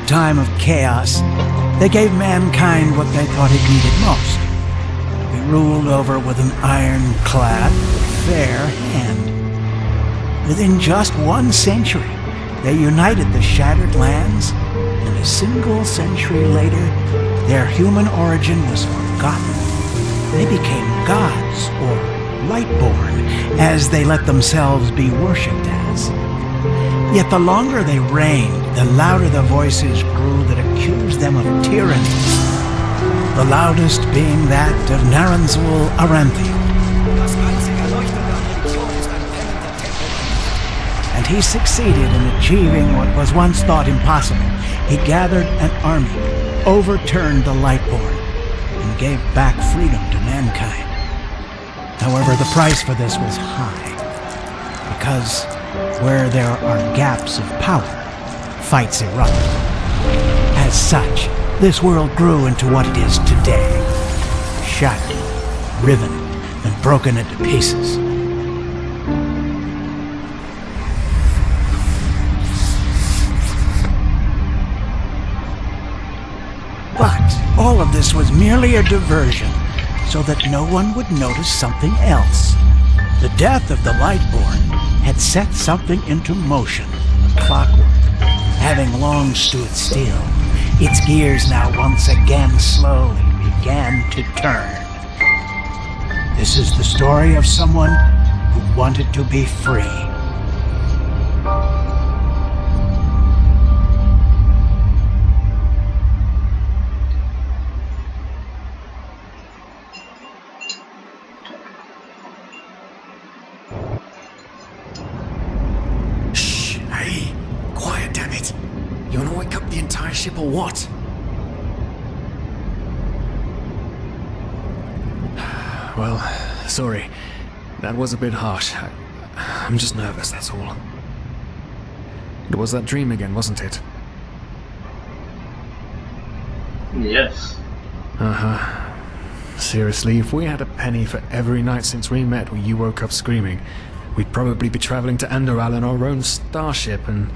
time of chaos, they gave mankind what they thought it needed most. Be ruled over with an ironclad, fair hand. Within just 1 century, they united the shattered lands, and a single century later, their human origin was forgotten. They became gods, or Lightborn, as they let themselves be worshipped as. Yet the longer they reigned, the louder the voices grew that accused them of tyranny. The loudest being that of Naranzul Aranthiel. And he succeeded in achieving what was once thought impossible. He gathered an army, overturned the Lightborn, and gave back freedom to mankind. However, the price for this was high, because where there are gaps of power, fights erupt. As such, this world grew into what it is today, shattered, riven, and broken into pieces. But all of this was merely a diversion, so that no one would notice something else. The death of the Lightborn had set something into motion, clockwork, having long stood still. Its gears now once again slowly began to turn. This is the story of someone who wanted to be free. Ship or what? Well, sorry. That was a bit harsh. I'm just nervous, that's all. It was that dream again, wasn't it? Yes. Uh-huh. Seriously, if we had a penny for every night since we met where you woke up screaming, we'd probably be traveling to enderal in our own starship and...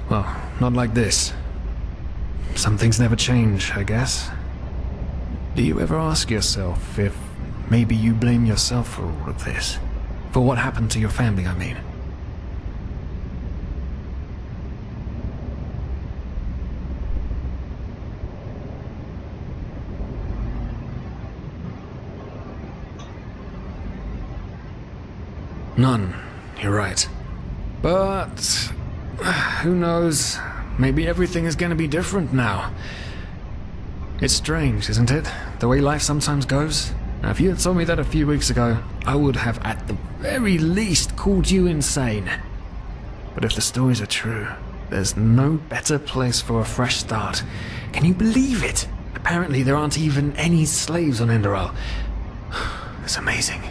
well, not like this. Some things never change, I guess. Do you ever ask yourself if maybe you blame yourself for all of this? For what happened to your family, I mean? None, you're right. But... who knows? Maybe everything is going to be different now. It's strange, isn't it? The way life sometimes goes. Now, if you had told me that a few weeks ago, I would have at the very least called you insane. But if the stories are true, there's no better place for a fresh start. Can you believe it? Apparently there aren't even any slaves on enderal. It's amazing.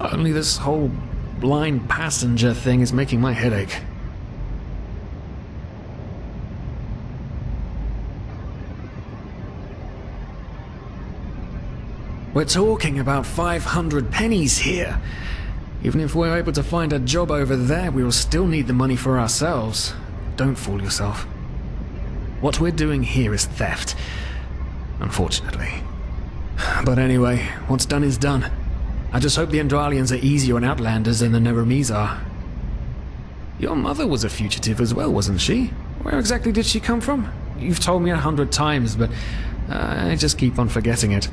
Only this whole blind passenger thing is making my head ache. We're talking about 500 pennies here. Even if we're able to find a job over there, we will still need the money for ourselves. Don't fool yourself. What we're doing here is theft. Unfortunately. But anyway, what's done is done. I just hope the Endralians are easier on Outlanders than the Neramis are. Your mother was a fugitive as well, wasn't she? Where exactly did she come from? You've told me 100 times, but I just keep on forgetting it.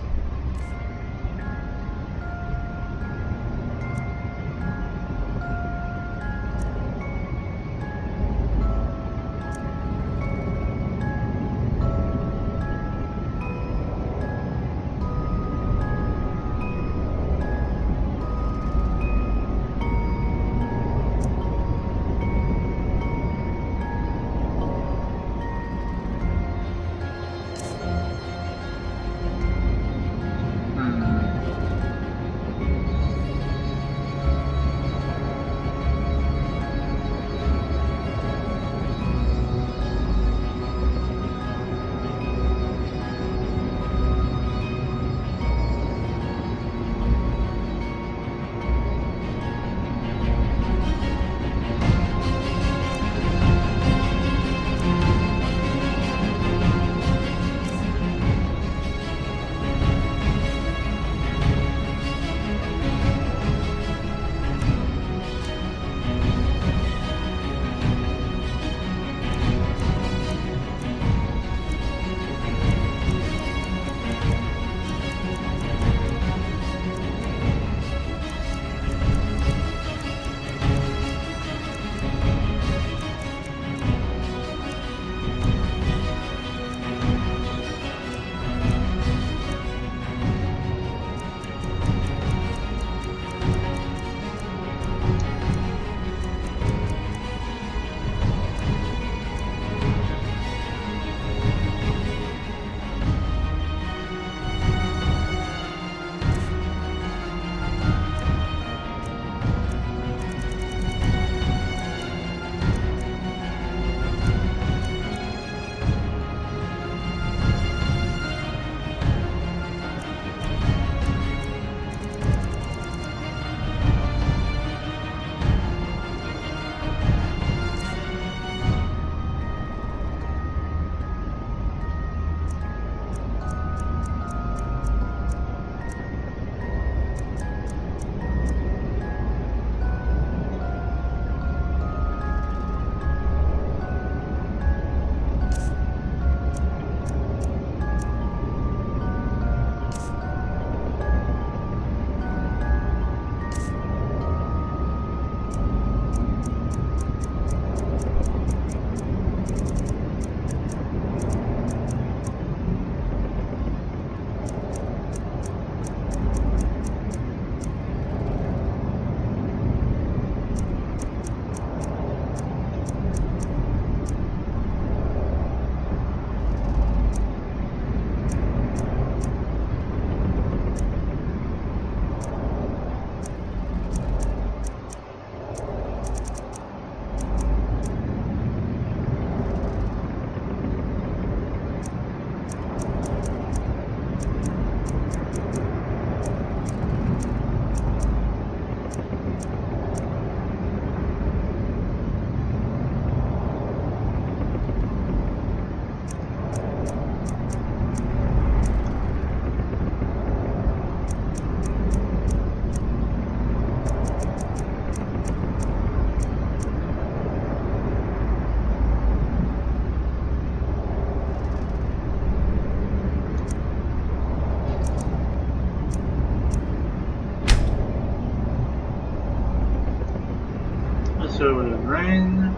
Rain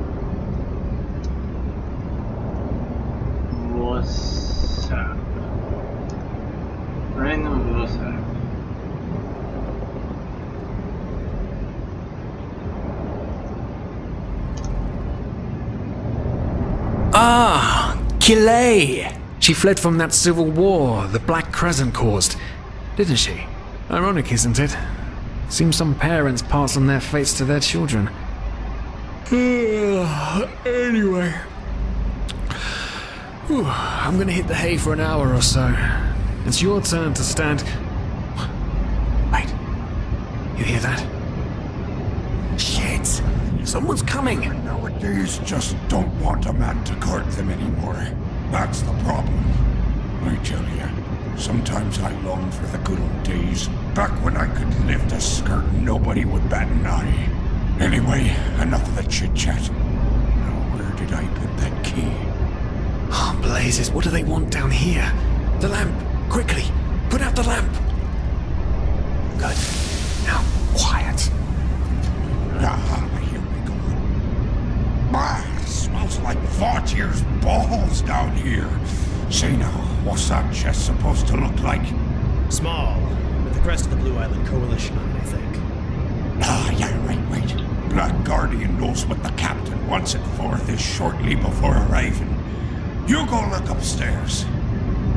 was sad. Rain was sad. Ah, Kilay. She fled from that civil war the Black Crescent caused, didn't she? Ironic, isn't it? Seems some parents pass on their fates to their children. Anyway. Whew, I'm gonna hit the hay for an hour or so. It's your turn to stand... Wait. You hear that? Shit! Someone's coming! Nowadays just don't want a man to guard them anymore. That's the problem. I tell you, sometimes I long for the good old days, back when I could lift a skirt and nobody would bat an eye. Anyway, enough of the chit-chat. Now, where did I put that key? Oh, blazes, what do they want down here? The lamp! Quickly! Put out the lamp! Good. Now, quiet. Aha, here we go. Ah, smells like Vaughtier's balls down here. Say now, what's that chest supposed to look like? Small, with the crest of the Blue Island Coalition on it, I think. Ah, yeah, right. Black Guardian knows what the captain wants it for this shortly before arriving. You go look upstairs.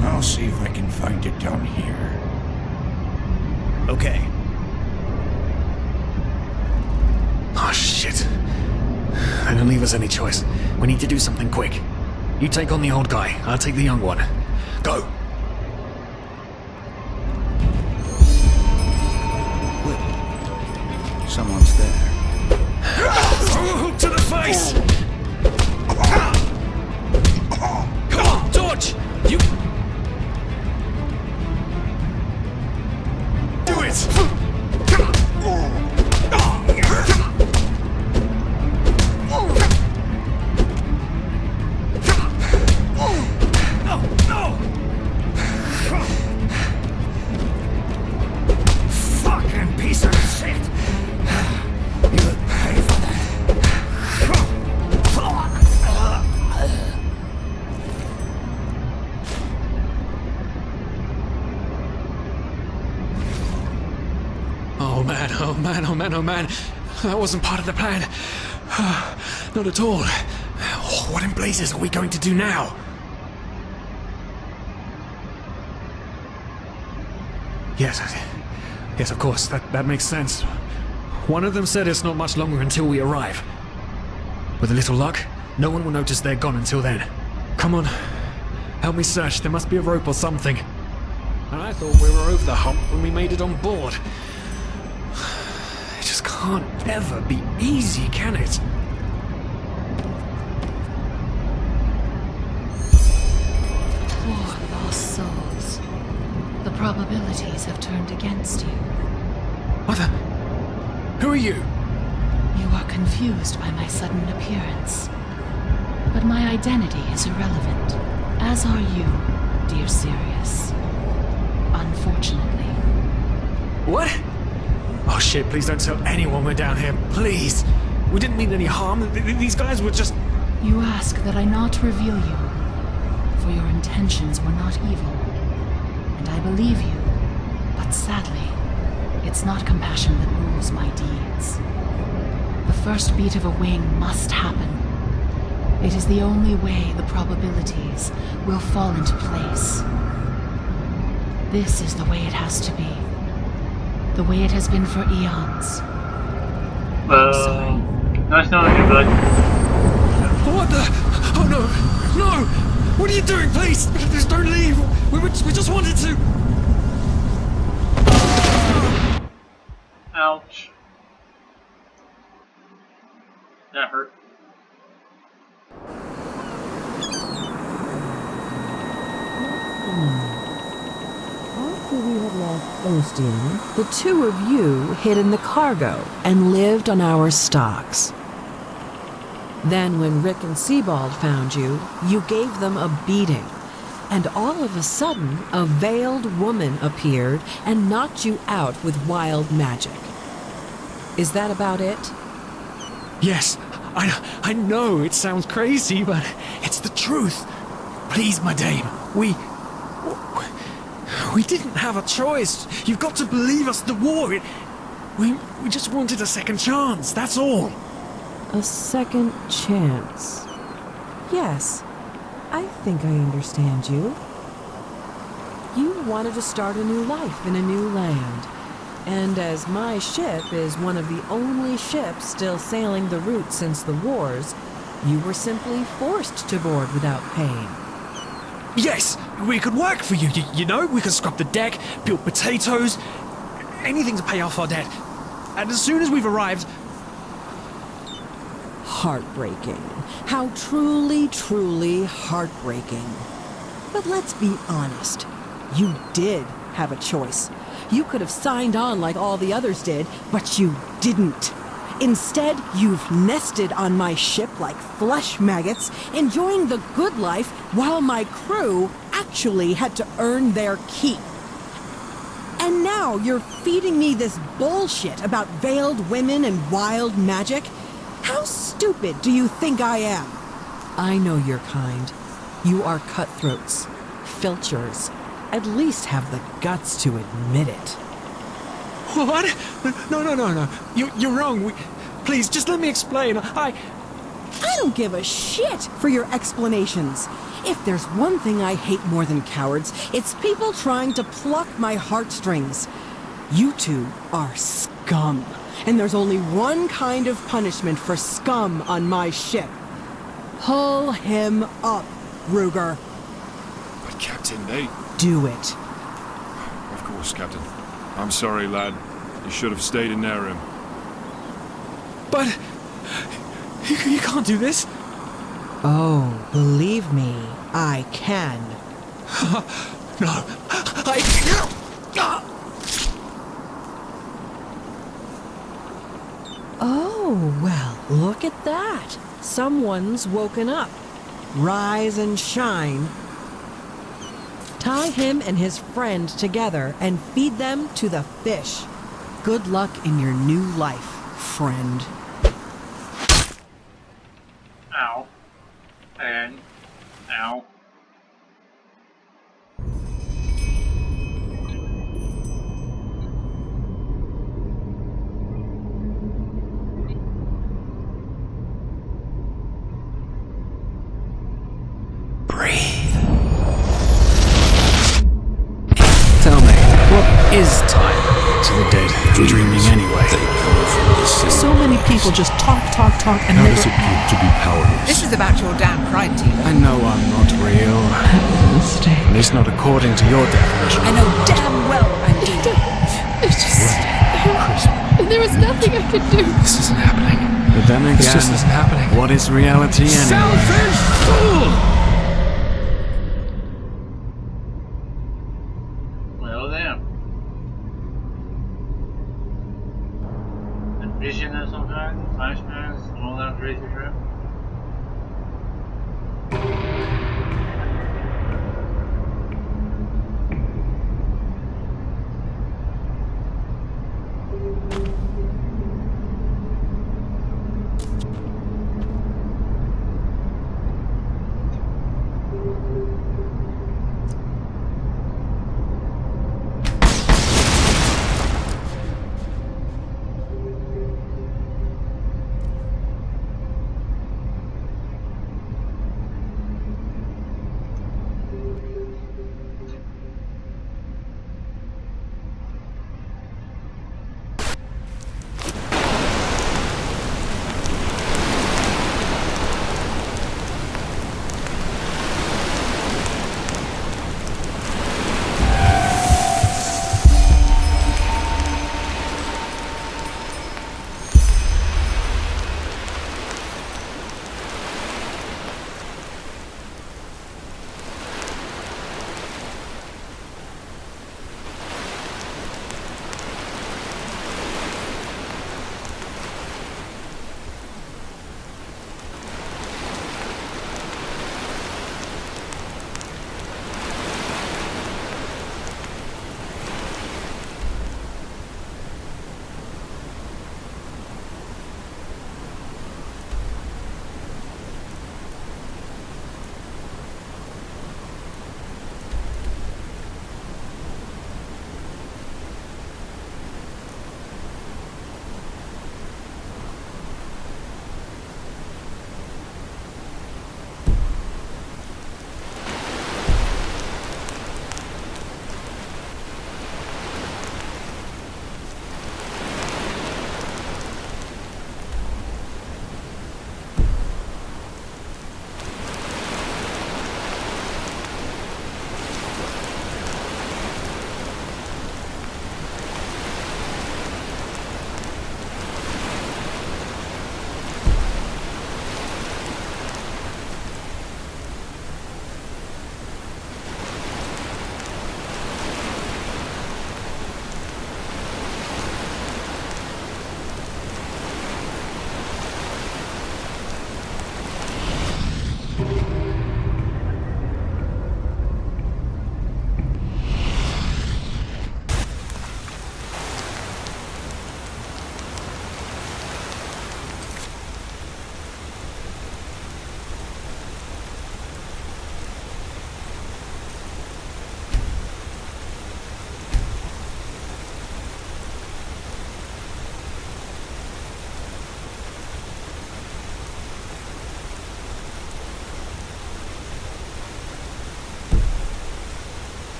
I'll see if I can find it down here. Okay. Oh, shit. They don't leave us any choice. We need to do something quick. You take on the old guy, I'll take the young one. Go! Someone's there. To the face! Come on, George! You... Do it! No! Fucking piece of shit! You'll pay for that. Oh man. That wasn't part of the plan. Not at all. What in blazes are we going to do now? Yes, of course. That makes sense. One of them said it's not much longer until we arrive. With a little luck, no one will notice they're gone until then. Come on. Help me search. There must be a rope or something. And I thought we were over the hump when we made it on board. It just can't ever be easy, can it? Poor lost souls. The probabilities have turned against you. What the... Who are you? You are confused by my sudden appearance. But my identity is irrelevant, as are you, dear Sirius. Unfortunately. What? Oh shit, please don't tell anyone we're down here, please. We didn't mean any harm. These guys were just... You ask that I not reveal you, for your intentions were not evil. And I believe you, but sadly, it's not compassion that rules my deeds. The first beat of a wing must happen. It is the only way the probabilities will fall into place. This is the way it has to be. The way it has been for eons. Nice knowing you, bud. What the... Oh no! No! What are you doing, please? Just don't leave! We just wanted to... Ouch. That hurt. After we had left Ostian, the two of you hid in the cargo and lived on our stocks. Then when Rick and Sebald found you, you gave them a beating. And all of a sudden, a veiled woman appeared and knocked you out with wild magic. Is that about it? Yes, I know it sounds crazy, but it's the truth. Please, my dame, we didn't have a choice. You've got to believe us, the war, we just wanted a second chance, that's all. A second chance. Yes, I think I understand you. You wanted to start a new life in a new land. And as my ship is one of the only ships still sailing the route since the wars, you were simply forced to board without paying. Yes, we could work for you, you know? We could scrub the deck, peel potatoes, anything to pay off our debt. And as soon as we've arrived... Heartbreaking. How truly, truly heartbreaking. But let's be honest. You did have a choice. You could have signed on like all the others did, but you didn't. Instead, you've nested on my ship like flesh maggots, enjoying the good life while my crew actually had to earn their keep. And now you're feeding me this bullshit about veiled women and wild magic? How stupid do you think I am? I know your kind. You are cutthroats, filchers. At least have the guts to admit it. What? No. You're wrong. Please, just let me explain. I don't give a shit for your explanations. If there's one thing I hate more than cowards, it's people trying to pluck my heartstrings. You two are scum. And there's only one kind of punishment for scum on my ship. Pull him up, Ruger. But Captain, they... Do it. Of course, Captain. I'm sorry, lad. You should have stayed in their room. But... You can't do this. Oh, believe me, I can. No. Oh, well, look at that. Someone's woken up. Rise and shine. Tie him and his friend together and feed them to the fish. Good luck in your new life, friend. Ow. And... Ow. Tell me, what is time to the dead? Dreaming anyway. So many people just talk, and How never does it feel to be powerless? This is about your damn pride, team. I know I'm not real. At least not according to your definition. I know damn well I'm dead. It's just... There was nothing I could do. This isn't happening. But then again, This just isn't happening. What is reality anyway? Selfish fool! Well, damn. A vision of some kind? Flashbacks? All that crazy crap?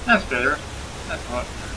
That's better. That's a lot better.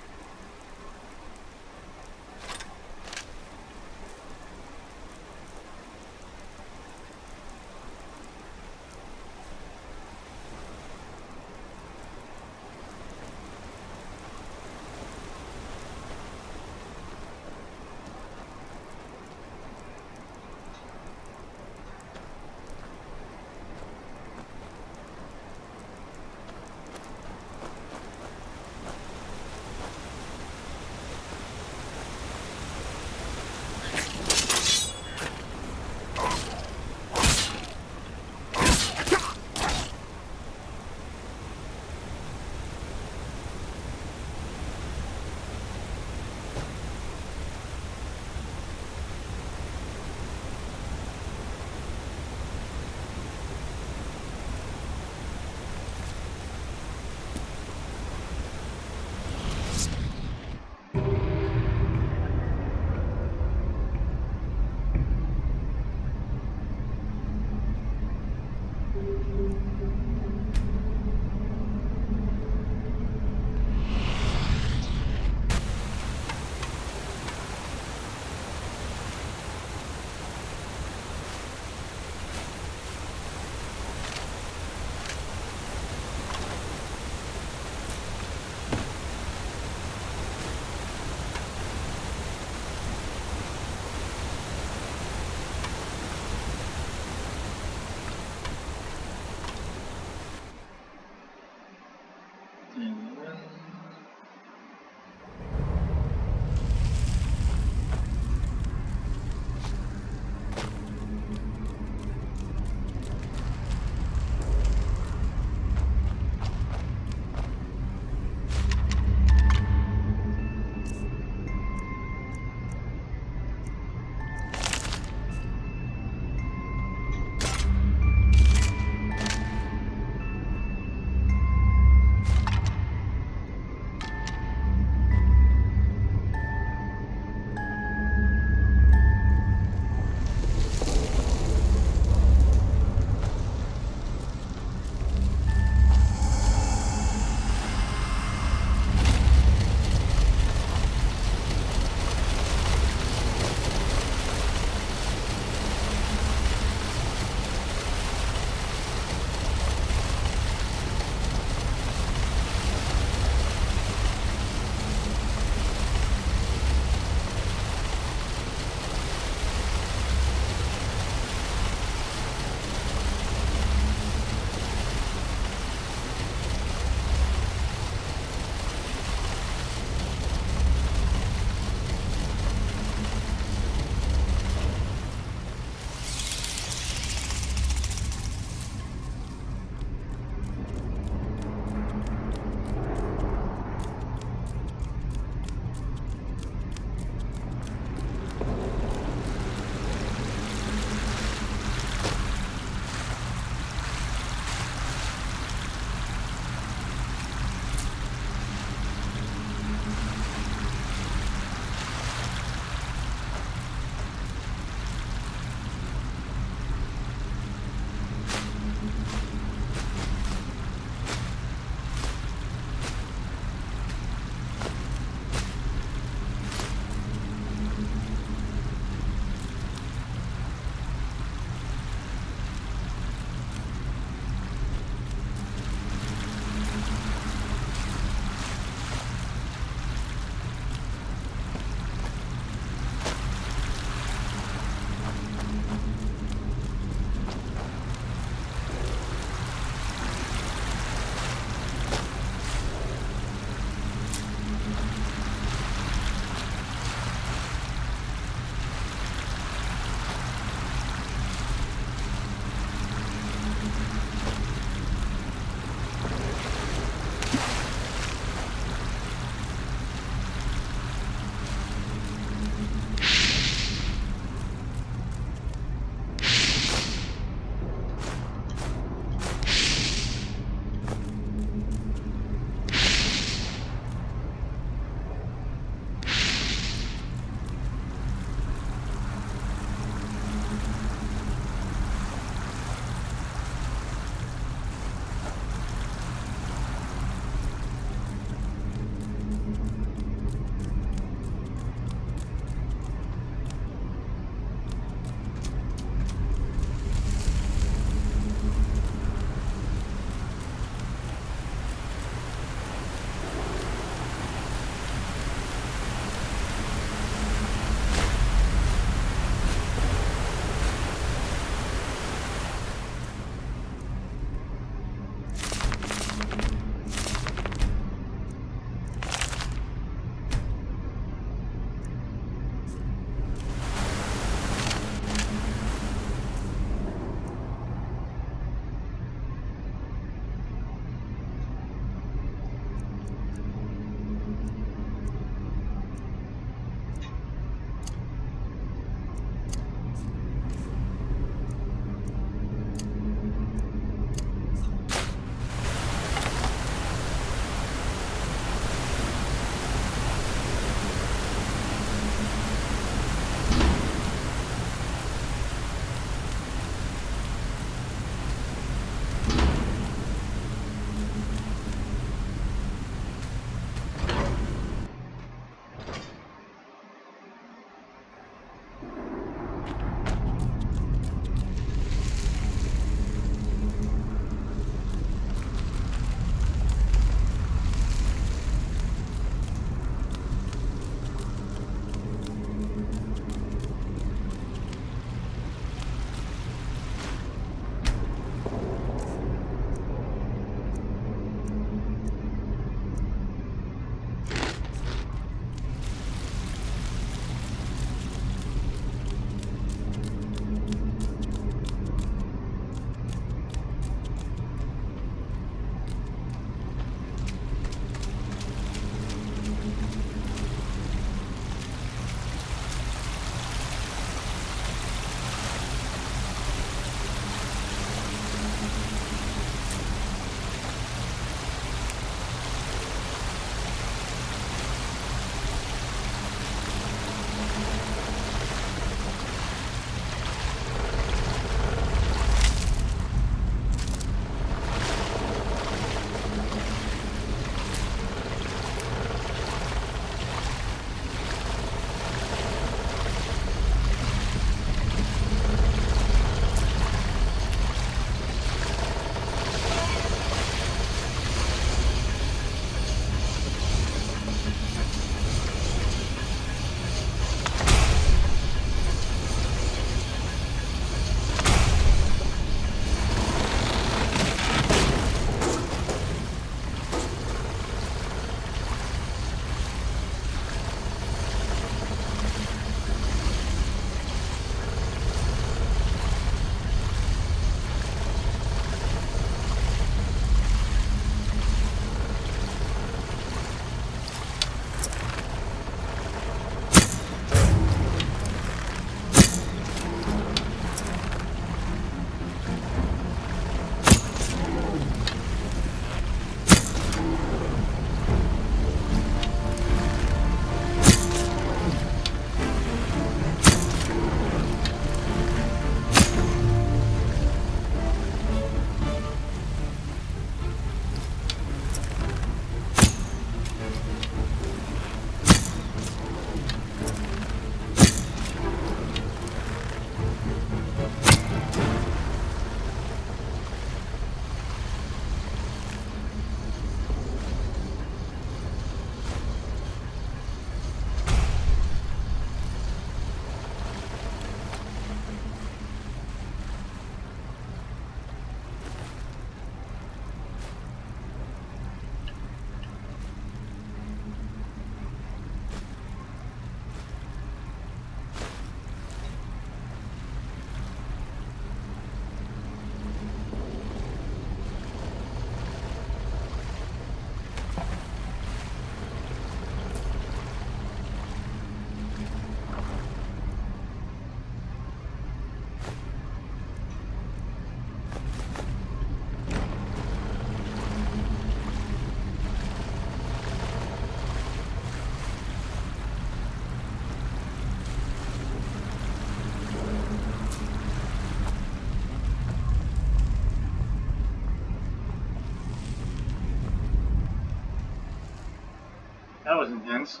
That was intense.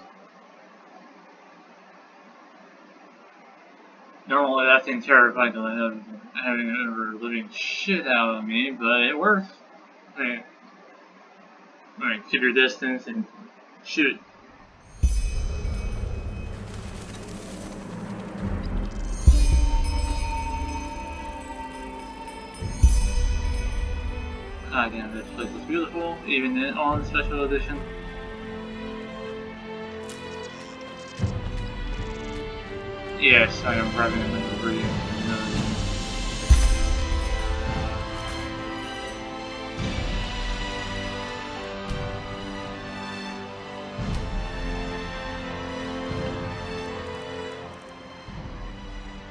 Normally that thing terrified the having it ever living shit out of me, but it worked. Alright, keep your distance and shoot. God damn, this place is beautiful, even on special edition. Yes, I am permanently overeating.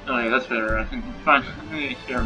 Oh yeah, that's better. I can find here.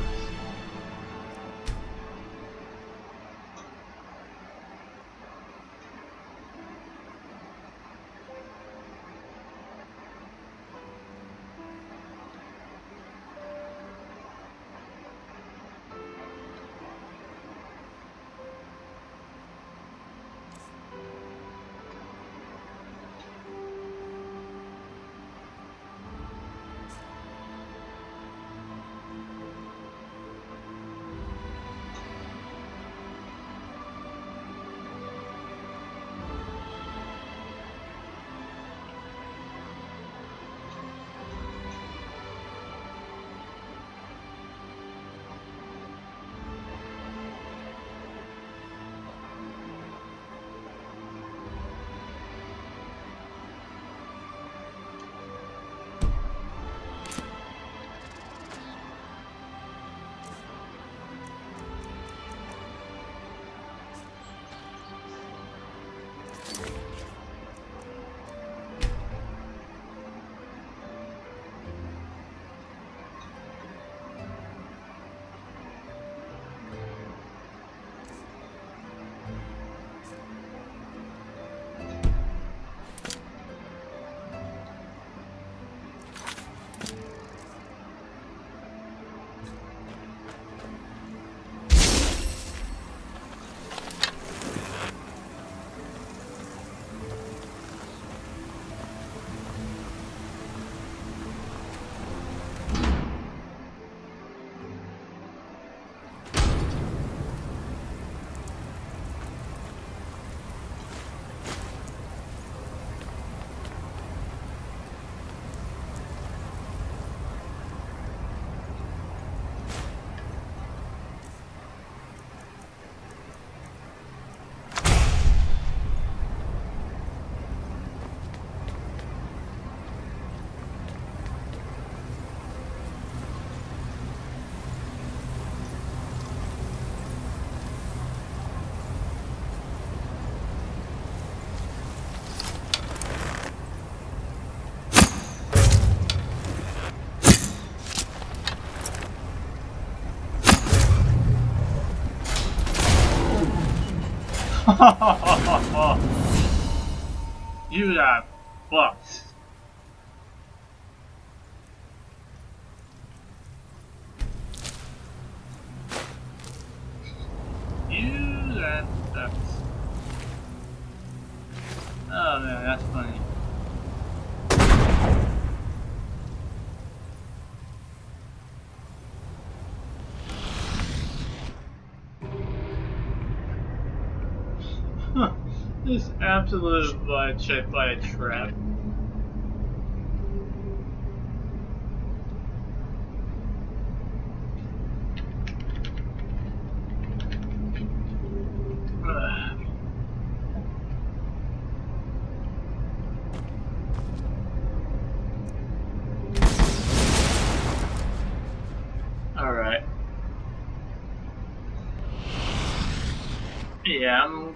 You got fucked. You got fucked. Oh man, that's funny. This absolute checked by a trap. Alright. Yeah, I'm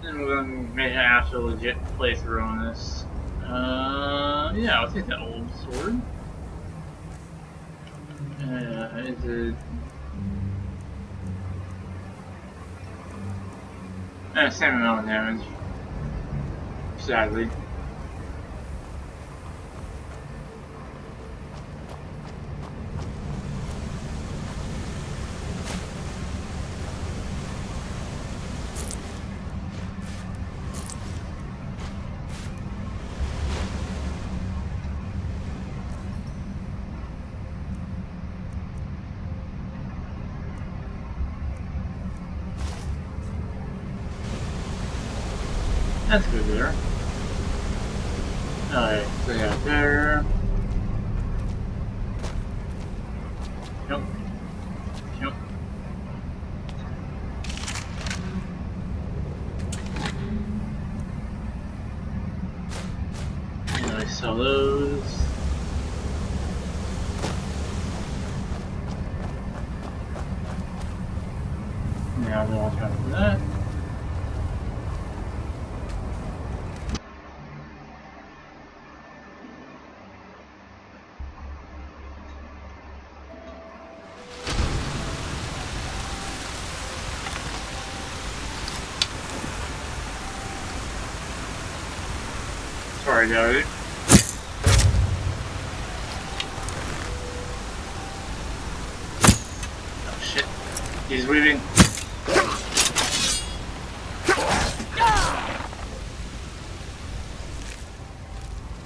gonna make an actual legit playthrough on this. Yeah, I'll take that old sword. Is it... same amount of damage. Sadly. That's good there. Alright, so yeah, there. Nope. Nope. I sell those. Now they'll watch out for that. Sorry, David. Oh shit. He's leaving.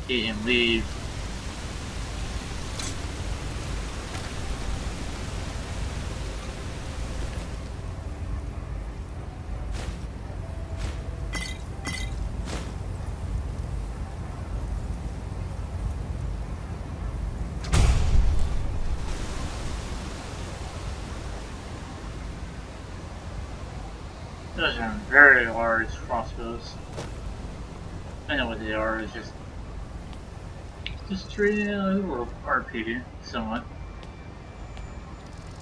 He can leave. Those are very large crossbows. I know what they are, it's just treating it like a little RPG, somewhat.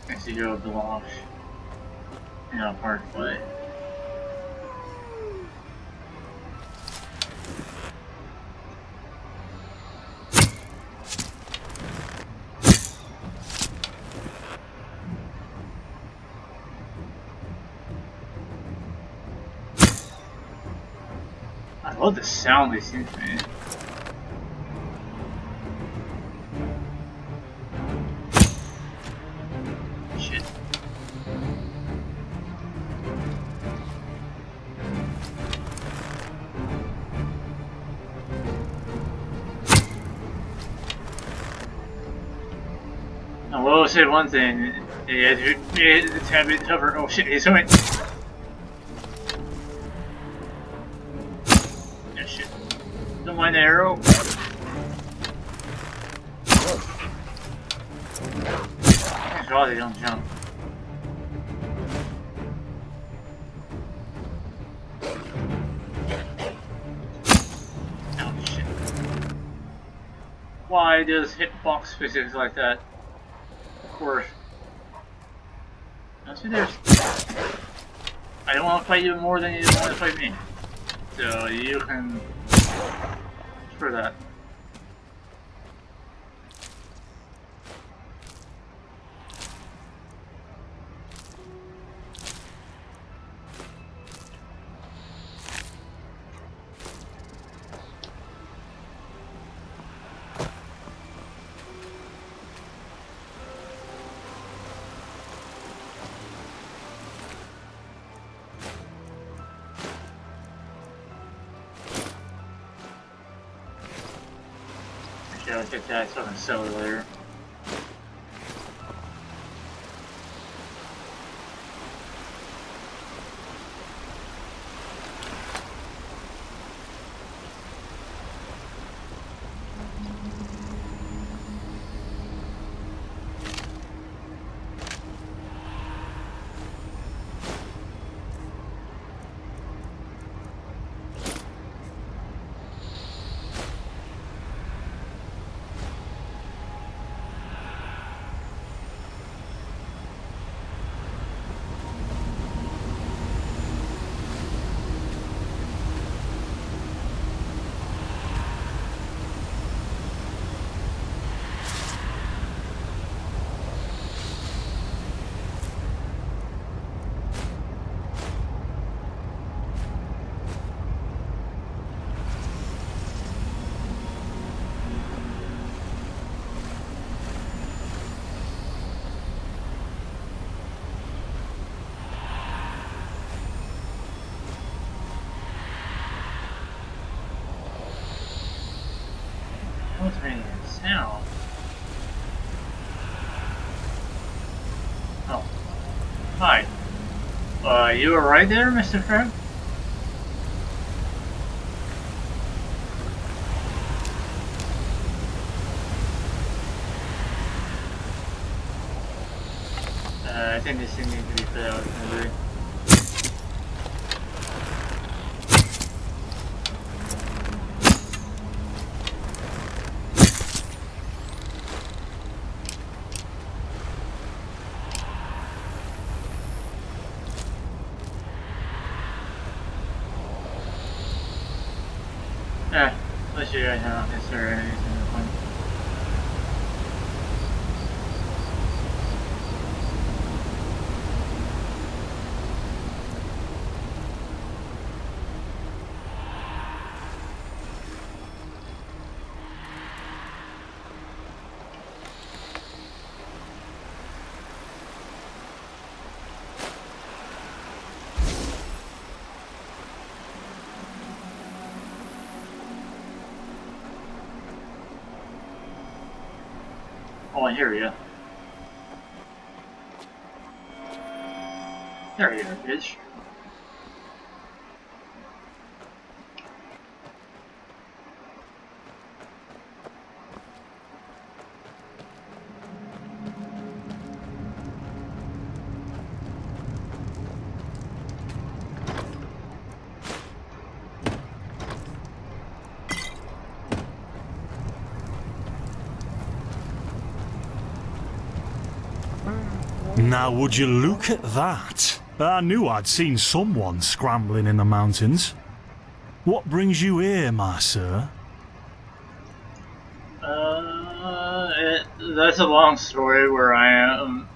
Makes you go blush. You know, hard to play. I love the sound these things make. Shit. I will say one thing, it's gonna be tougher. Oh shit, he's coming! Yeah, shit. Don't mind the arrow. Thank God they don't jump. Oh shit. Why does hitbox physics like that? Of course. Now see, there's. I don't want to fight you more than you want to fight me. So you can. Screw that. Okay, I'll get that so I can sell it later. What's making that sound? Oh. Hi. You were right there, Mr. Crab? I think this thing needs to be fit out. I agree. Unless you guys have necessarily anything fun. Oh, I hear you. There you are, bitch. Now would you look at that? I knew I'd seen someone scrambling in the mountains. What brings you here, my sir? That's a long story where I am.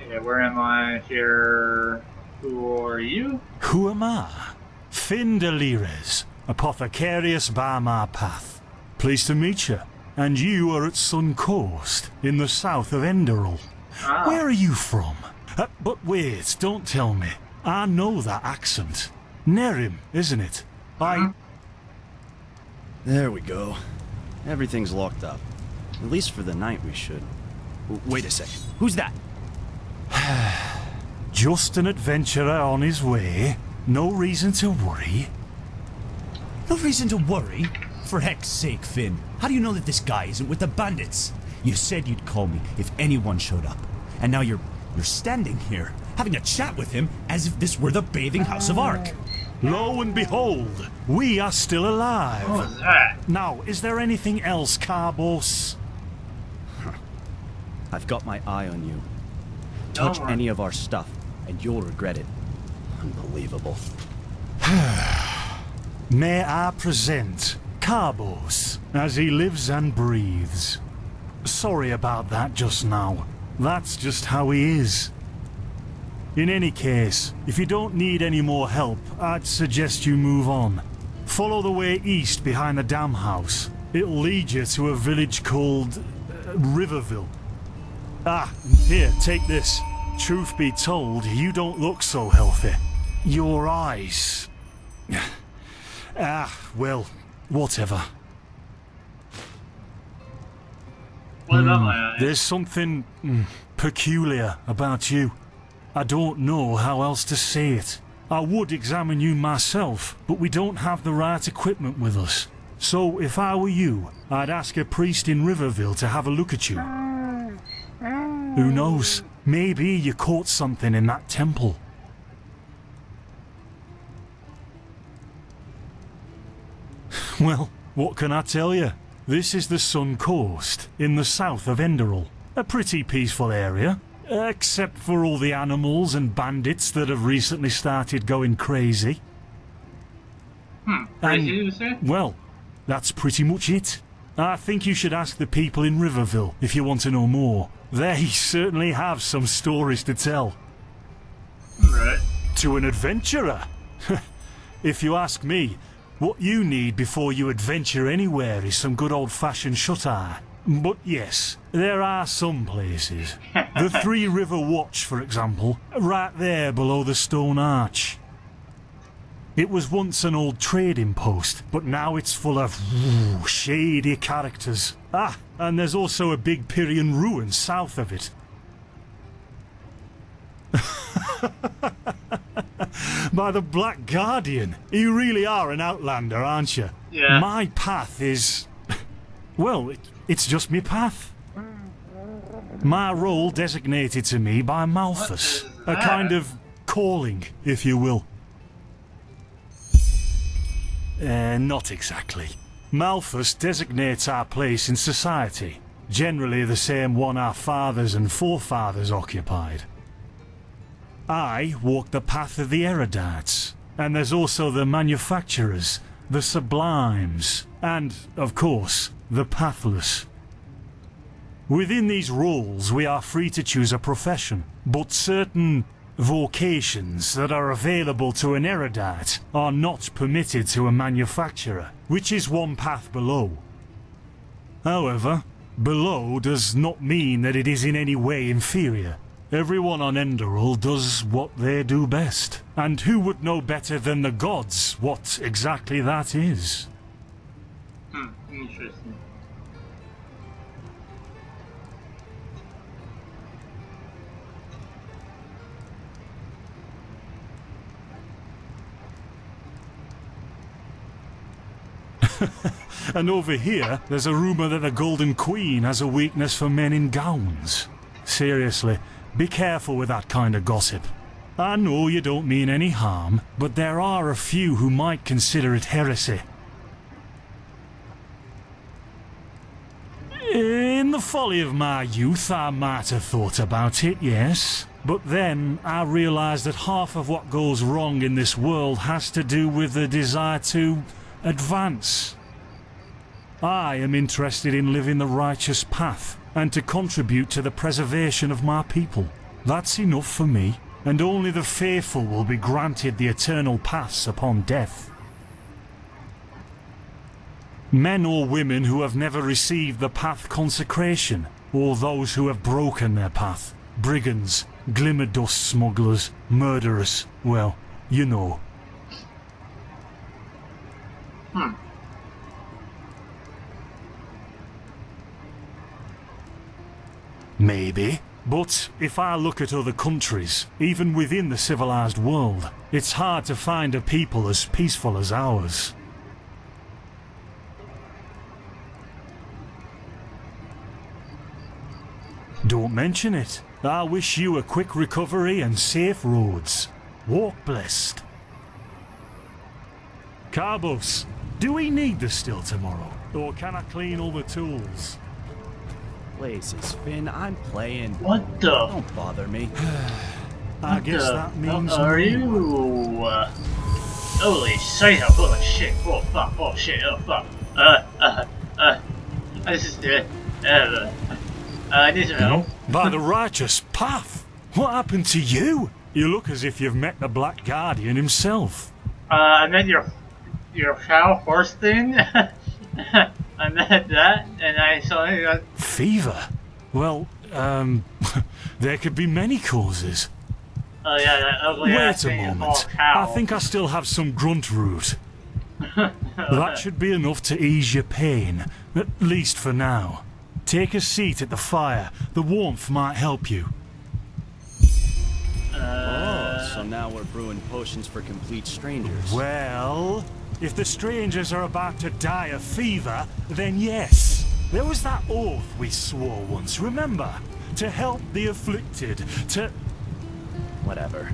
Yeah, where am I here? Who are you? Who am I? Finn de Lires, apothecarius by my path. Pleased to meet you. And you are at Sun Coast, in the south of Enderal. Ah. Where are you from? But wait, don't tell me. I know that accent. Nerim, isn't it? There we go. Everything's locked up. At least for the night we should. Wait a second. Who's that? Just an adventurer on his way. No reason to worry. No reason to worry? For heck's sake, Finn. How do you know that this guy isn't with the bandits? You said you'd call me if anyone showed up. And now you're standing here, having a chat with him as if this were the bathing house of Ark. Lo and behold, we are still alive. What was that? Now, is there anything else, Carbos? I've got my eye on you. Touch any of our stuff, and you'll regret it. Unbelievable. May I present Carbos, as he lives and breathes. Sorry about that just now. That's just how he is. In any case, if you don't need any more help, I'd suggest you move on. Follow the way east behind the dam house. It'll lead you to a village called Riverville. Ah, here, take this. Truth be told, you don't look so healthy. Your eyes... well, whatever. What about my eyes? There's something peculiar about you. I don't know how else to say it. I would examine you myself, but we don't have the right equipment with us. So if I were you, I'd ask a priest in Riverville to have a look at you. Who knows? Maybe you caught something in that temple. Well, what can I tell you? This is the Sun Coast, in the south of Enderal. A pretty peaceful area, except for all the animals and bandits that have recently started going crazy. Crazy, you say? Well, that's pretty much it. I think you should ask the people in Riverville if you want to know more. They certainly have some stories to tell. Right. To an adventurer? If you ask me, what you need before you adventure anywhere is some good old-fashioned shut-eye. But yes, there are some places. The Three River Watch, for example, right there below the stone arch. It was once an old trading post, but now it's full of shady characters. Ah, and there's also a big Pyrian ruin south of it. By the Black Guardian, you really are an outlander, aren't you? Yeah. My path is... well, it's just me path. My role designated to me by Malthus. A kind of calling, if you will. Not exactly. Malthus designates our place in society, generally the same one our fathers and forefathers occupied. I walk the path of the erudites, and there's also the manufacturers, the sublimes, and, of course, the pathless. Within these roles, we are free to choose a profession, but certain vocations that are available to an erudite are not permitted to a manufacturer, which is one path below. However, below does not mean that it is in any way inferior. Everyone on Enderal does what they do best, and who would know better than the gods what exactly that is? Interesting. And over here, there's a rumour that the Golden Queen has a weakness for men in gowns. Seriously, be careful with that kind of gossip. I know you don't mean any harm, but there are a few who might consider it heresy. In the folly of my youth, I might have thought about it, yes. But then I realised that half of what goes wrong in this world has to do with the desire to advance. I am interested in living the righteous path and to contribute to the preservation of my people. That's enough for me, and only the faithful will be granted the eternal paths upon death. Men or women who have never received the path consecration, or those who have broken their path, brigands, glimmer dust smugglers, murderers, well, you know. Maybe. But if I look at other countries, even within the civilized world, it's hard to find a people as peaceful as ours. Don't mention it. I wish you a quick recovery and safe roads. Walk blessed. Carbos, do we need the still tomorrow? Or can I clean all the tools? Places, Finn, I'm playing. What the? Don't bother me. I guess that means. Are you? Holy shit! Holy shit! Oh fuck! Oh shit! Oh fuck! This is I need some help. By the righteous path. What happened to you? You look as if you've met the Black Guardian himself. I met your cow horse thing. I met that, and I saw it. Fever? Well, there could be many causes. Oh yeah, that ugly ass Wait a thing is moment. all cow. I think I still have some grunt root. That should be enough to ease your pain, at least for now. Take a seat at the fire. The warmth might help you. Oh, so now we're brewing potions for complete strangers. Well, if the strangers are about to die of fever, then yes. There was that oath we swore once, remember? To help the afflicted, to... Whatever.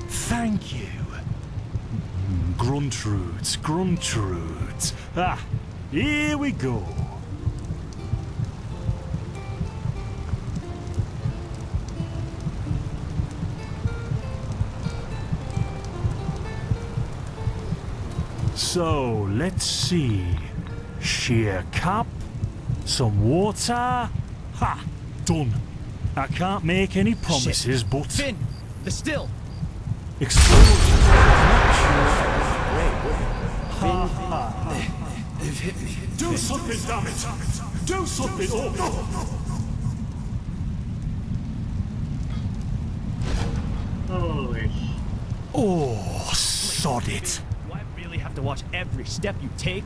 Thank you. Gruntroods, gruntroods. Ah, here we go. So, let's see. Sheer cup, some water. Ha! Done. I can't make any promises, but... Finn! The still! Explosion. Finn, They've hit me. Do something, damn it! Do something! Oh, no! Holy sh... Oh, sod it. do I really have to watch every step you take?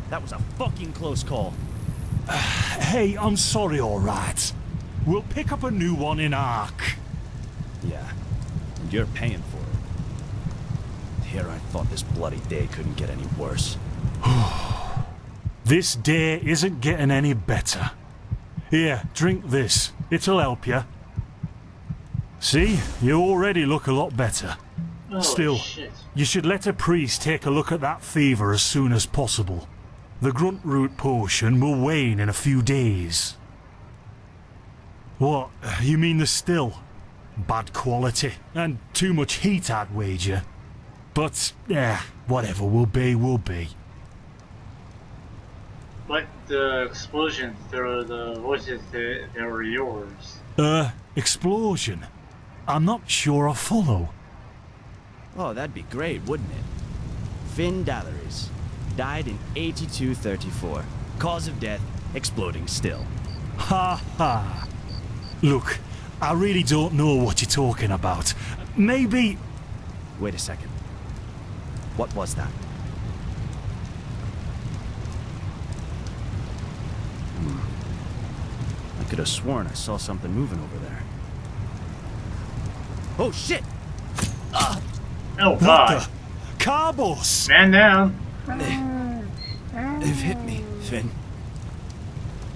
That was a fucking close call. Hey, I'm sorry, alright. We'll pick up a new one in Ark. Yeah, and you're paying for it. Here I thought this bloody day couldn't get any worse. This day isn't getting any better. Here, drink this. It'll help you. See? You already look a lot better. Oh, Still, shit. you should let a priest take a look at that fever as soon as possible. The grunt root potion will wane in a few days. What? You mean the still? Bad quality, and too much heat, I'd wager. But, whatever will be, will be. But the explosions, they're the voices, they were yours. Explosion? I'm not sure I follow. Oh, that'd be great, wouldn't it? Finn Dalleries. Died in 8234. Cause of death, exploding still. Ha ha. Look, I really don't know what you're talking about. Maybe... Wait a second. What was that? I could have sworn I saw something moving over there. Oh shit! Oh What god. the? Carbos! Man down. They've hit me, Finn.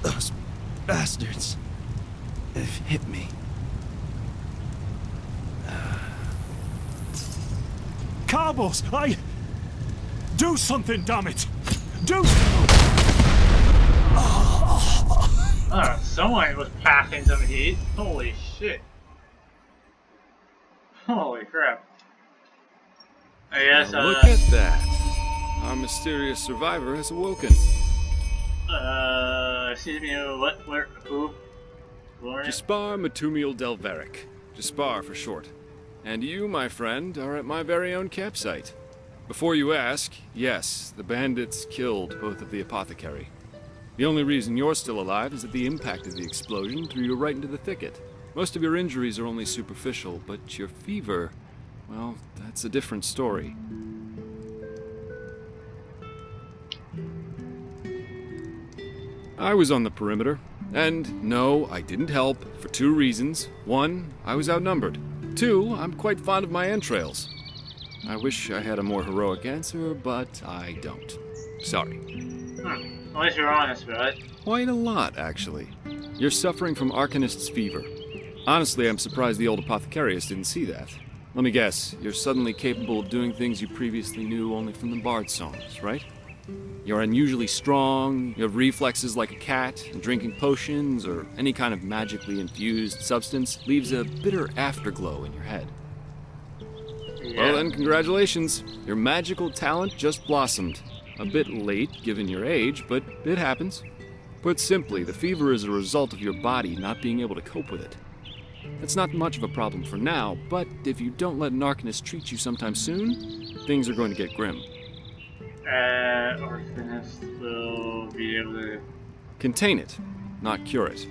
Those bastards. They've hit me. Carbos! Do something, damn it! Do... Oh, someone was packing some heat. Holy shit. Holy crap. I guess, Now look at that. Our mysterious survivor has awoken. excuse me, what, where, who? Jaspar Matumiel Delveric. Jaspar for short. And you, my friend, are at my very own campsite. Before you ask, yes, the bandits killed both of the apothecary. The only reason you're still alive is that the impact of the explosion threw you right into the thicket. Most of your injuries are only superficial, but your fever, well, that's a different story. I was on the perimeter, and no, I didn't help, for two reasons. One, I was outnumbered. Two, I'm quite fond of my entrails. I wish I had a more heroic answer, but I don't. Sorry. At least you're honest about it. Quite a lot, actually. You're suffering from Arcanist's fever. Honestly, I'm surprised the old apothecarius didn't see that. Let me guess, you're suddenly capable of doing things you previously knew only from the bard songs, right? You're unusually strong, you have reflexes like a cat, and drinking potions or any kind of magically infused substance leaves a bitter afterglow in your head. Yeah. Well then, congratulations. Your magical talent just blossomed. A bit late, given your age, but it happens. Put simply, the fever is a result of your body not being able to cope with it. It's not much of a problem for now, but if you don't let an Arcanist treat you sometime soon, things are going to get grim. Arcanist will be able to... Contain it, not cure it.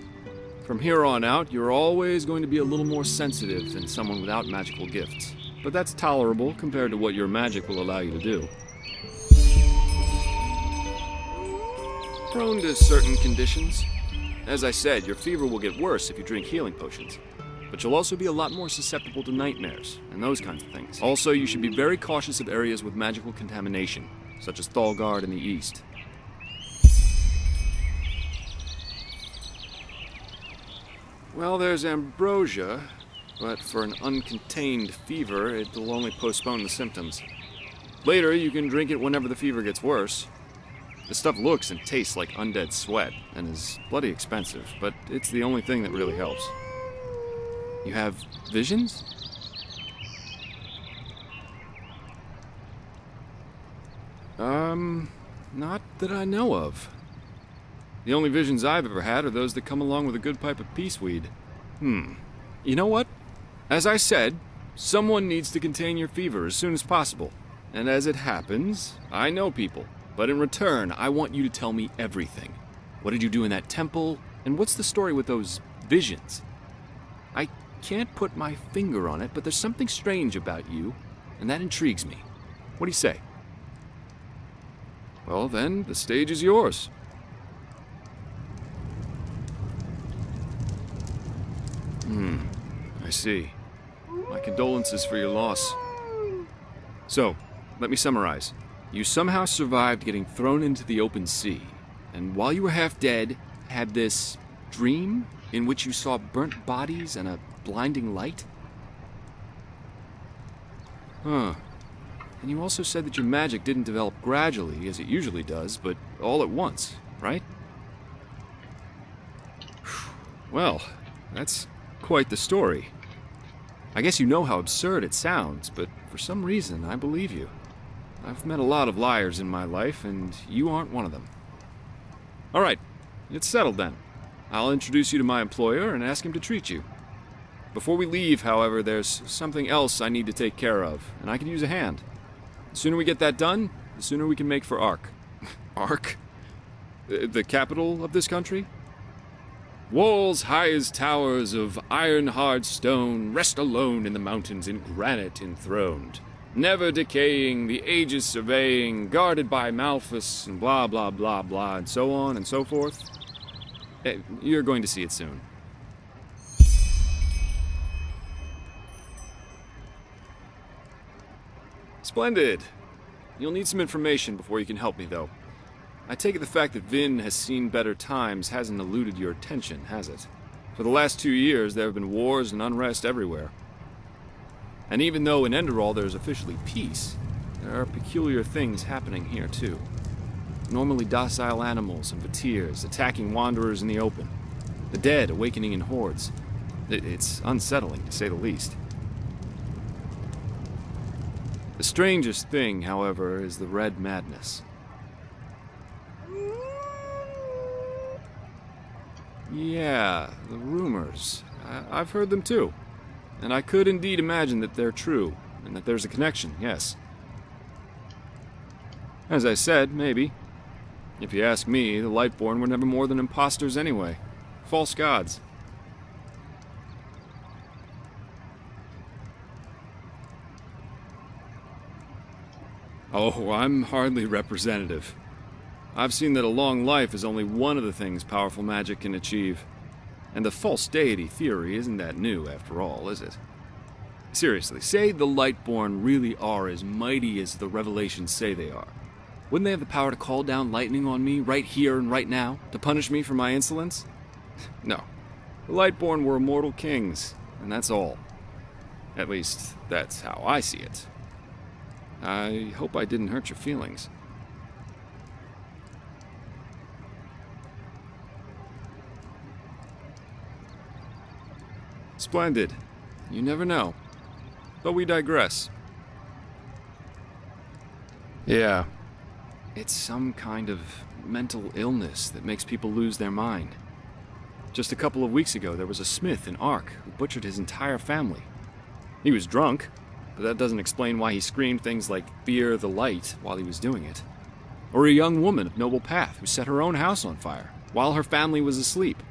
From here on out, you're always going to be a little more sensitive than someone without magical gifts. But that's tolerable compared to what your magic will allow you to do. Prone to certain conditions. As I said, your fever will get worse if you drink healing potions. But you'll also be a lot more susceptible to nightmares and those kinds of things. Also, you should be very cautious of areas with magical contamination, such as Thalgard in the east. Well, there's ambrosia, but for an uncontained fever, it'll only postpone the symptoms. Later, you can drink it whenever the fever gets worse. The stuff looks and tastes like undead sweat, and is bloody expensive, but it's the only thing that really helps. You have visions? Not that I know of. The only visions I've ever had are those that come along with a good pipe of peaceweed. You know what? As I said, someone needs to contain your fever as soon as possible. And as it happens, I know people. But in return, I want you to tell me everything. What did you do in that temple? And what's the story with those visions? I can't put my finger on it, but there's something strange about you, and that intrigues me. What do you say? Well then, the stage is yours. I see. My condolences for your loss. So, let me summarize. You somehow survived getting thrown into the open sea, and while you were half dead, had this dream in which you saw burnt bodies and a blinding light? Huh. And you also said that your magic didn't develop gradually, as it usually does, but all at once, right? Well, that's quite the story. I guess you know how absurd it sounds, but for some reason, I believe you. I've met a lot of liars in my life, and you aren't one of them. All right, it's settled then. I'll introduce you to my employer and ask him to treat you. Before we leave, however, there's something else I need to take care of, and I could use a hand. The sooner we get that done, the sooner we can make for Ark. Ark? The capital of this country? Walls high as towers of iron-hard stone rest alone in the mountains in granite enthroned, never decaying, the ages surveying, guarded by Malphus, and blah blah blah blah, and so on and so forth. You're going to see it soon. Splendid. You'll need some information before you can help me, though. I take it the fact that Vin has seen better times hasn't eluded your attention, has it? For the last 2 years, there have been wars and unrest everywhere. And even though in Enderal there's officially peace, there are peculiar things happening here, too. Normally docile animals and vatirs attacking wanderers in the open. The dead awakening in hordes. It's unsettling, to say the least. The strangest thing, however, is the red madness. Yeah, the rumors. I've heard them too. And I could indeed imagine that they're true, and that there's a connection, yes. As I said, maybe. If you ask me, the Lightborn were never more than imposters anyway. False gods. Oh, I'm hardly representative. I've seen that a long life is only one of the things powerful magic can achieve. And the false deity theory isn't that new, after all, is it? Seriously, say the Lightborn really are as mighty as the revelations say they are. Wouldn't they have the power to call down lightning on me right here and right now, to punish me for my insolence? No. The Lightborn were immortal kings, and that's all. At least, that's how I see it. I hope I didn't hurt your feelings. Splendid. You never know. But we digress. Yeah. It's some kind of mental illness that makes people lose their mind. Just a couple of weeks ago, there was a smith in Ark who butchered his entire family. He was drunk, but that doesn't explain why he screamed things like "Fear the light" while he was doing it. Or a young woman of noble path who set her own house on fire while her family was asleep.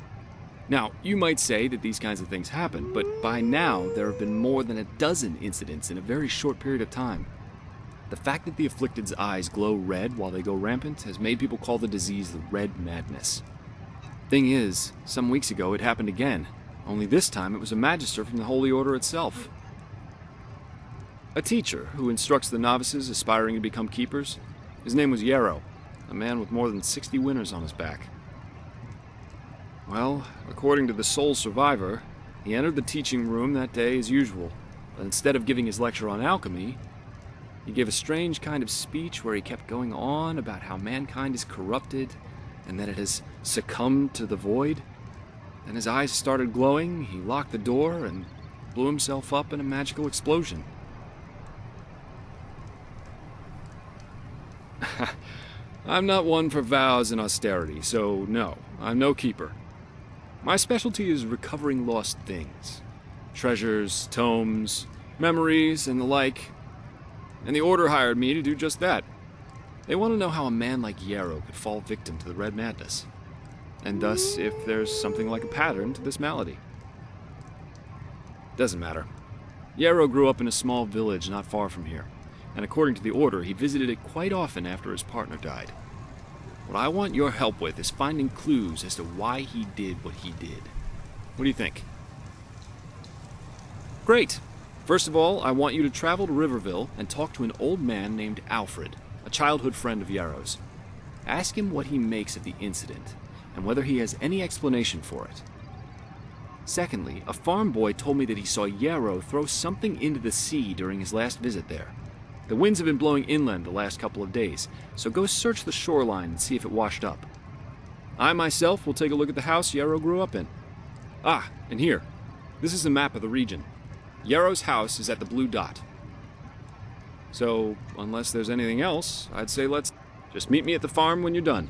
Now, you might say that these kinds of things happen, but by now there have been more than a dozen incidents in a very short period of time. The fact that the afflicted's eyes glow red while they go rampant has made people call the disease the Red Madness. Thing is, some weeks ago it happened again, only this time it was a magister from the Holy Order itself. A teacher who instructs the novices aspiring to become keepers. His name was Yarrow, a man with more than 60 winners on his back. Well, according to the sole survivor, he entered the teaching room that day as usual, but instead of giving his lecture on alchemy, he gave a strange kind of speech where he kept going on about how mankind is corrupted and that it has succumbed to the void. Then his eyes started glowing, he locked the door, and blew himself up in a magical explosion. I'm not one for vows and austerity, so no, I'm no keeper. My specialty is recovering lost things. Treasures, tomes, memories, and the like. And the Order hired me to do just that. They want to know how a man like Yarrow could fall victim to the Red Madness. And thus, if there's something like a pattern to this malady. Doesn't matter. Yarrow grew up in a small village not far from here, and according to the Order, he visited it quite often after his partner died. What I want your help with is finding clues as to why he did what he did. What do you think? Great! First of all, I want you to travel to Riverville and talk to an old man named Alfred, a childhood friend of Yarrow's. Ask him what he makes of the incident, and whether he has any explanation for it. Secondly, a farm boy told me that he saw Yarrow throw something into the sea during his last visit there. The winds have been blowing inland the last couple of days, so go search the shoreline and see if it washed up. I myself will take a look at the house Yarrow grew up in. Ah, and here. This is a map of the region. Yarrow's house is at the blue dot. So, unless there's anything else, I'd say let's just meet me at the farm when you're done.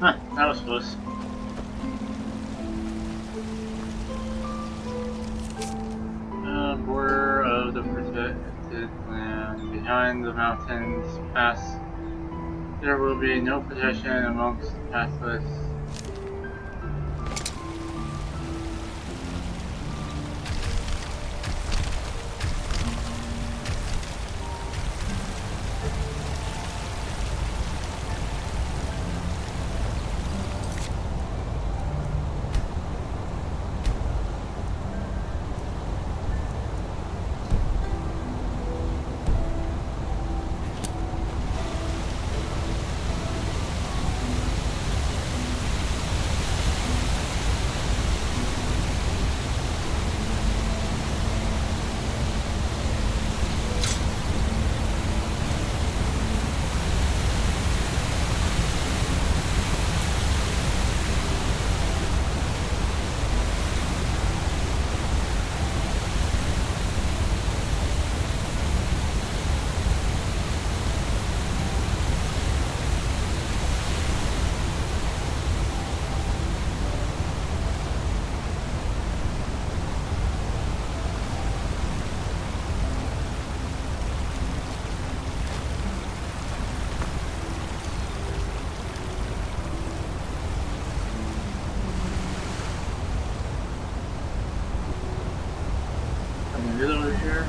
Huh, that was close. Border of the protected land. Behind the mountains pass, there will be no protection amongst the pathless. Over here.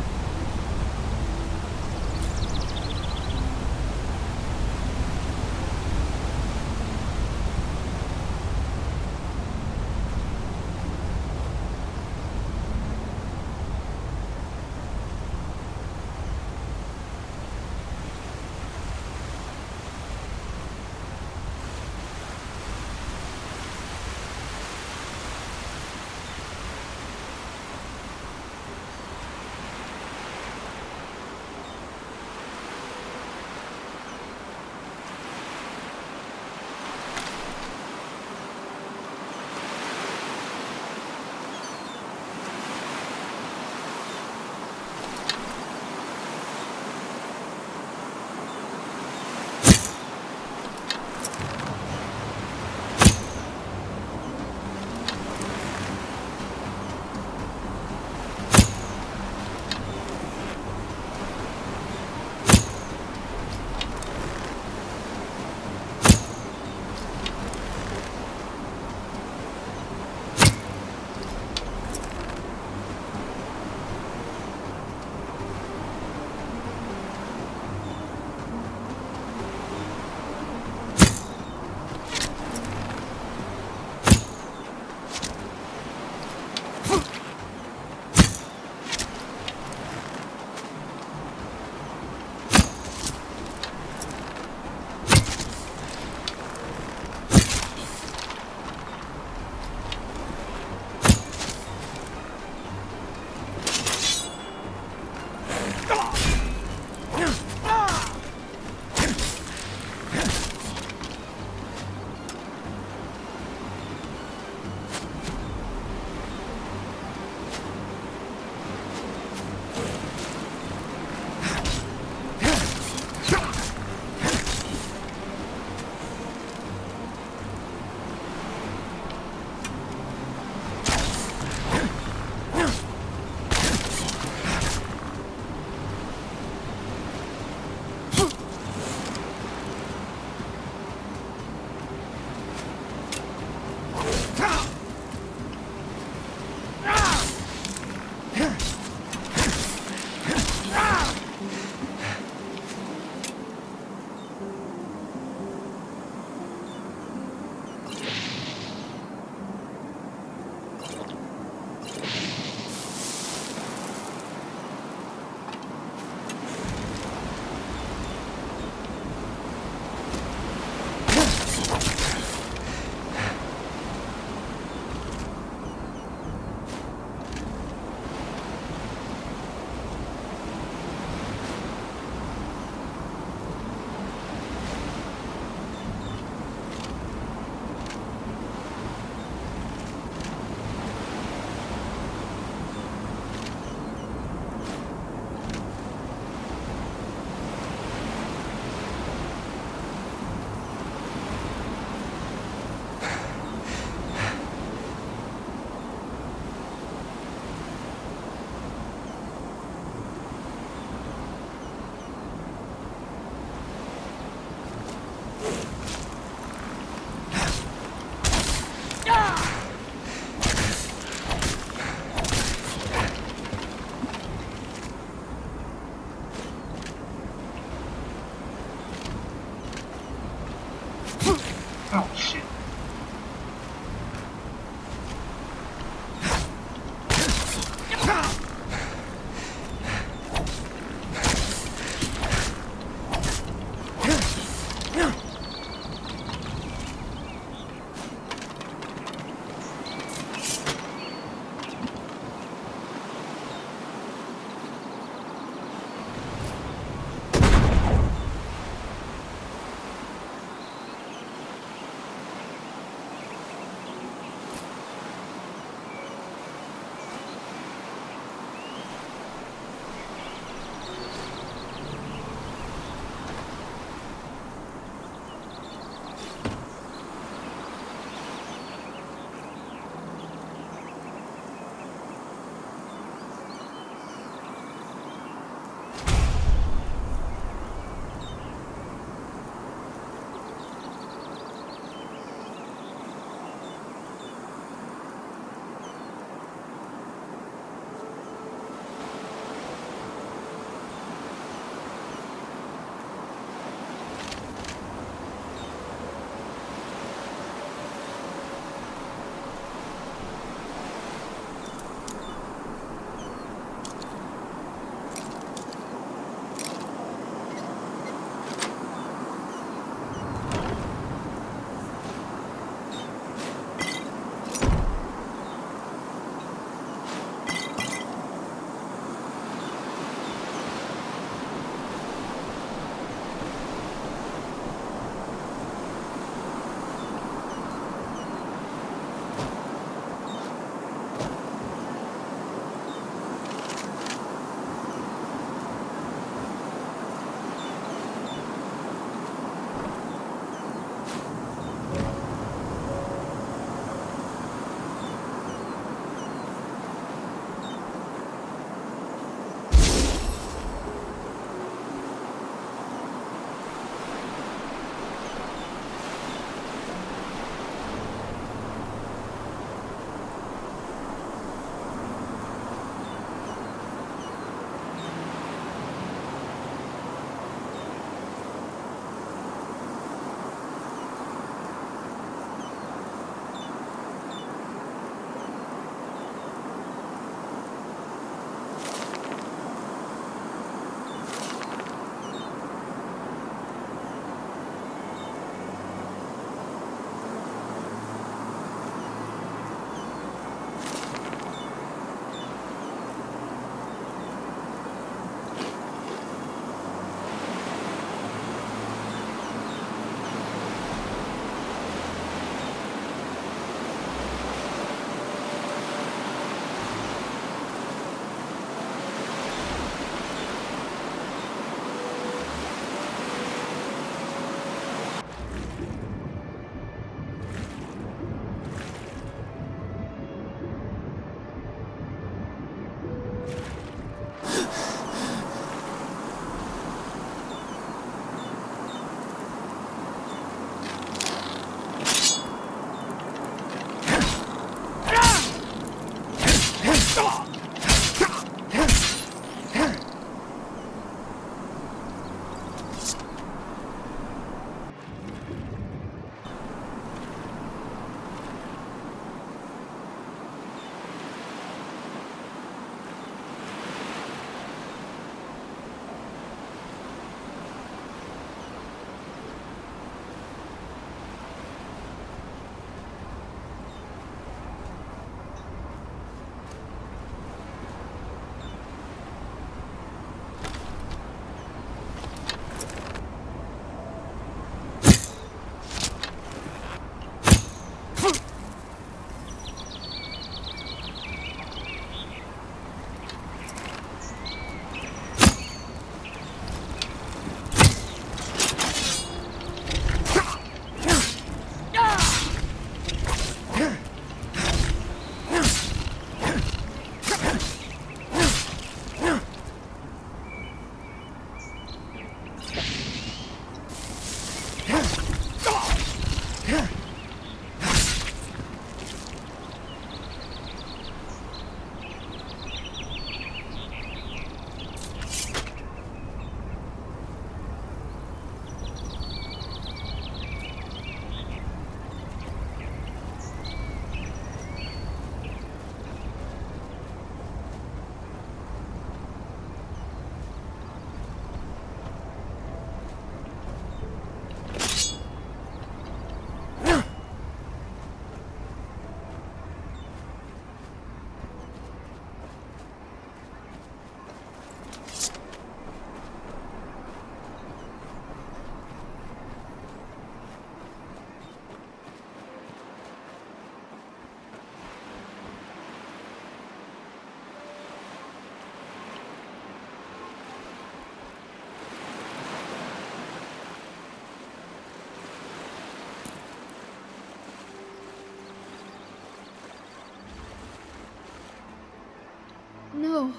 No.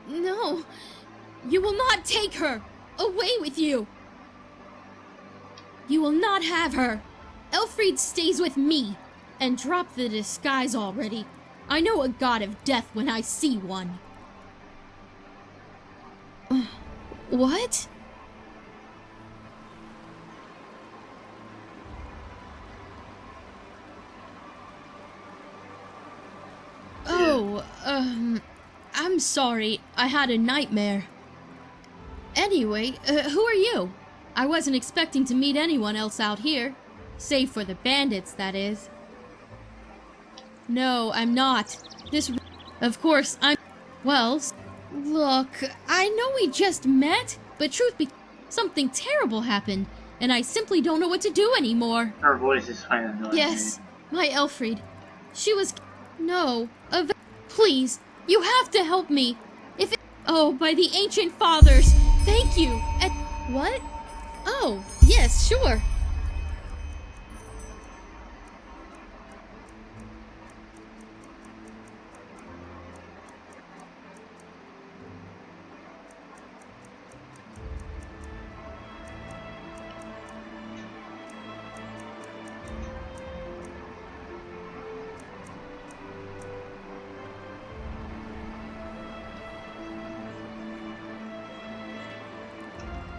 No. You will not take her! Away with you! You will not have her! Elfried stays with me! And drop the disguise already. I know a god of death when I see one. What? Oh, I'm sorry. I had a nightmare. Anyway, who are you? I wasn't expecting to meet anyone else out here. Save for the bandits, that is. No, I'm not. Of course, I'm... Well, look, I know we just met, but truth be... Something terrible happened, and I simply don't know what to do anymore. Her voice is kind of annoying. Yes, my Elfried. She was... No, please, you have to help me. If it... Oh, by the ancient fathers, thank you. What? Oh, yes, sure.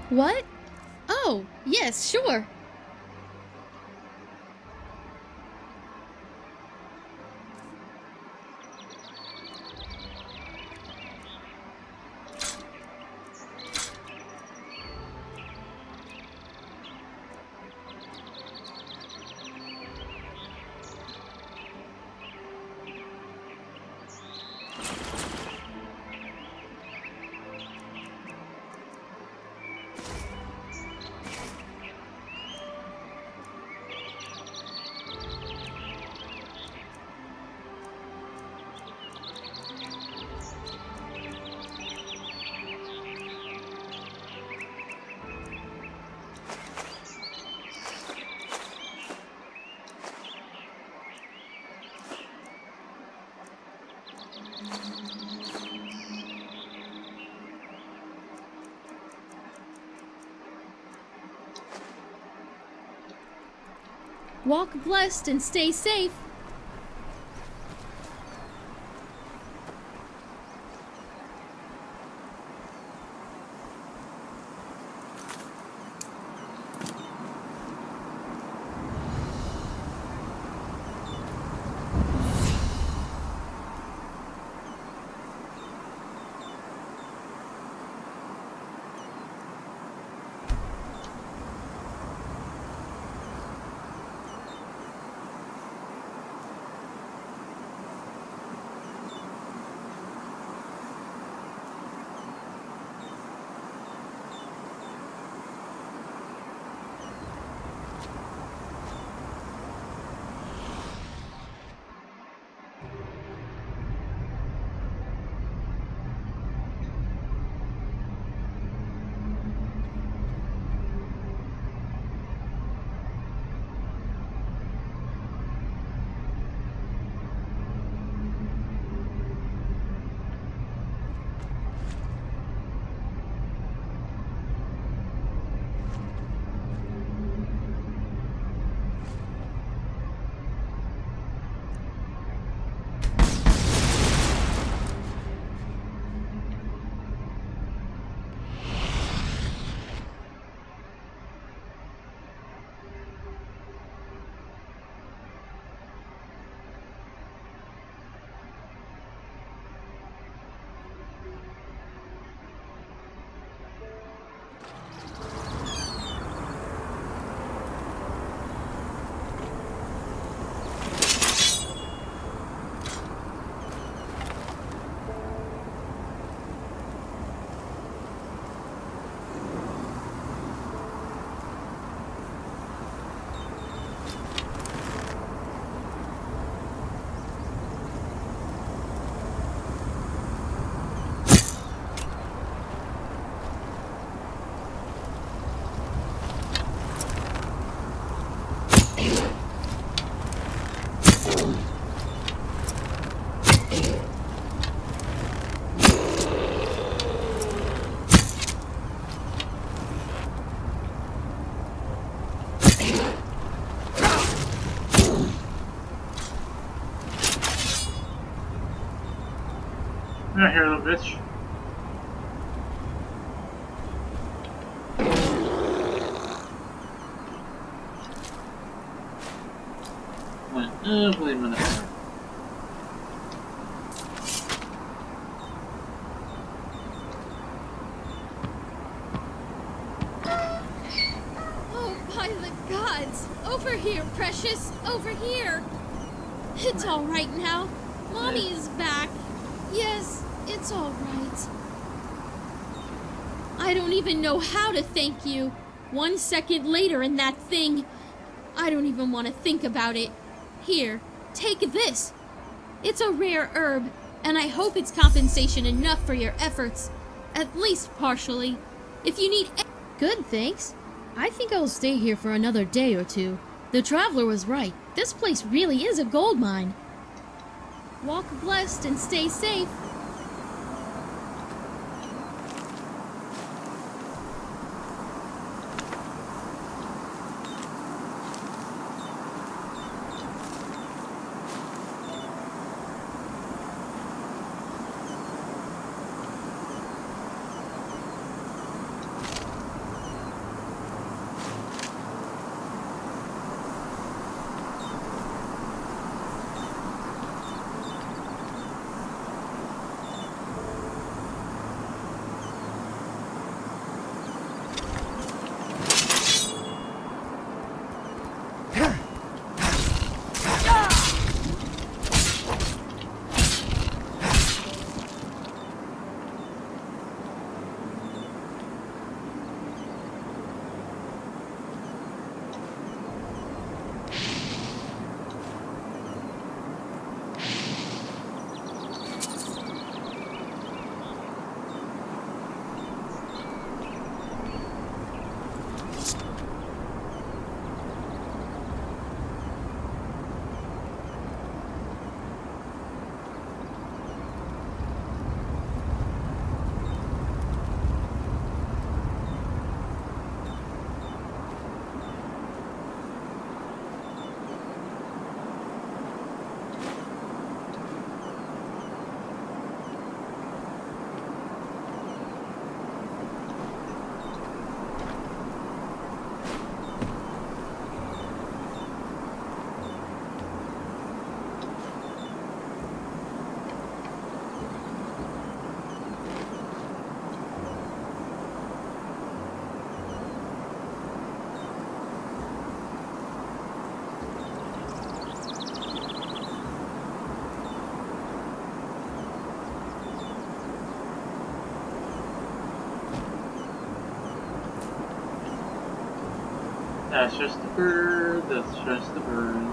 What? Oh, yes, sure. Walk blessed and stay safe. Right here, little bitch. One ugly minute. Oh, by the gods! Over here, precious! Over here! It's all right now. Mommy is back. Yes, it's all right. I don't even know how to thank you. 1 second later in that thing. I don't even want to think about it. Here, take this. It's a rare herb, and I hope it's compensation enough for your efforts. At least partially. If you need... Good, thanks. I think I'll stay here for another day or two. The traveler was right. This place really is a gold mine. Walk blessed and stay safe. That's just a bird, that's just a bird.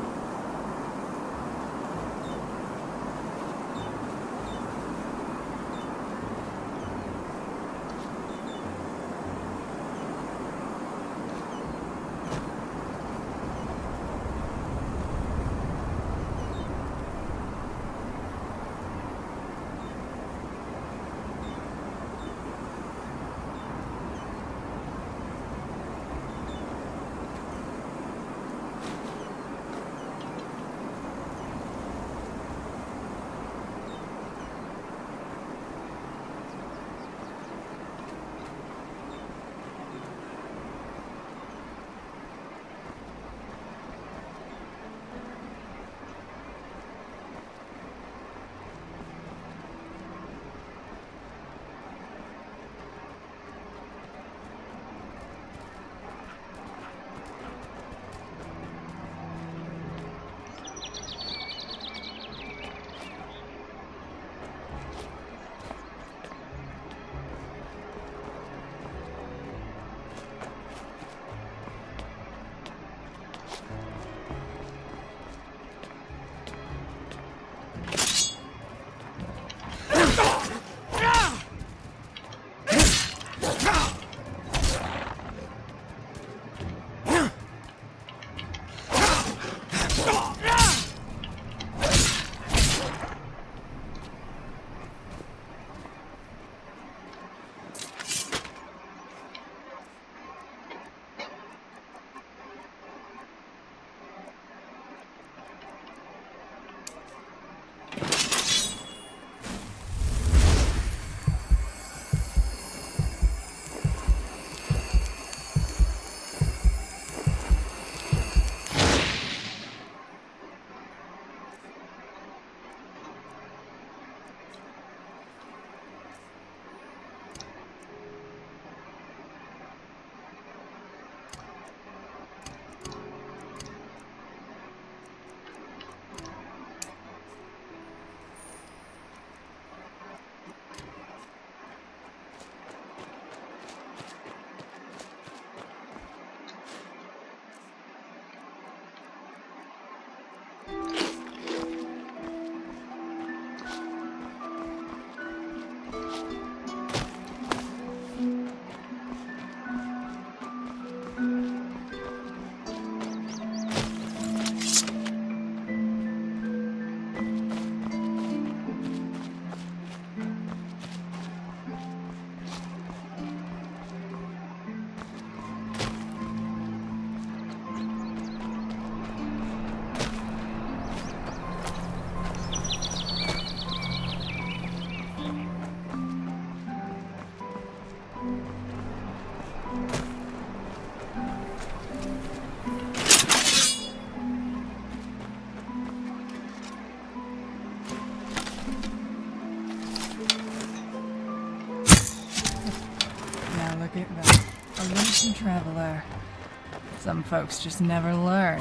took it right. A lonesome traveler. Some folks just never learn.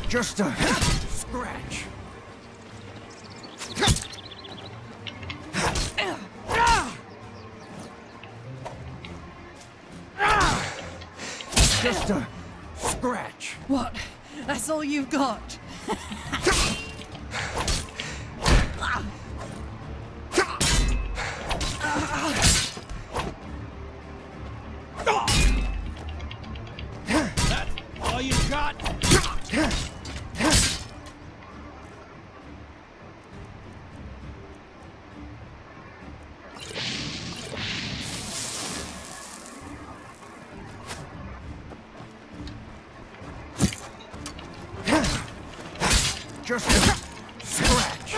Just a scratch. Just a scratch. What? That's all you've got? That's all you got? Just a scratch.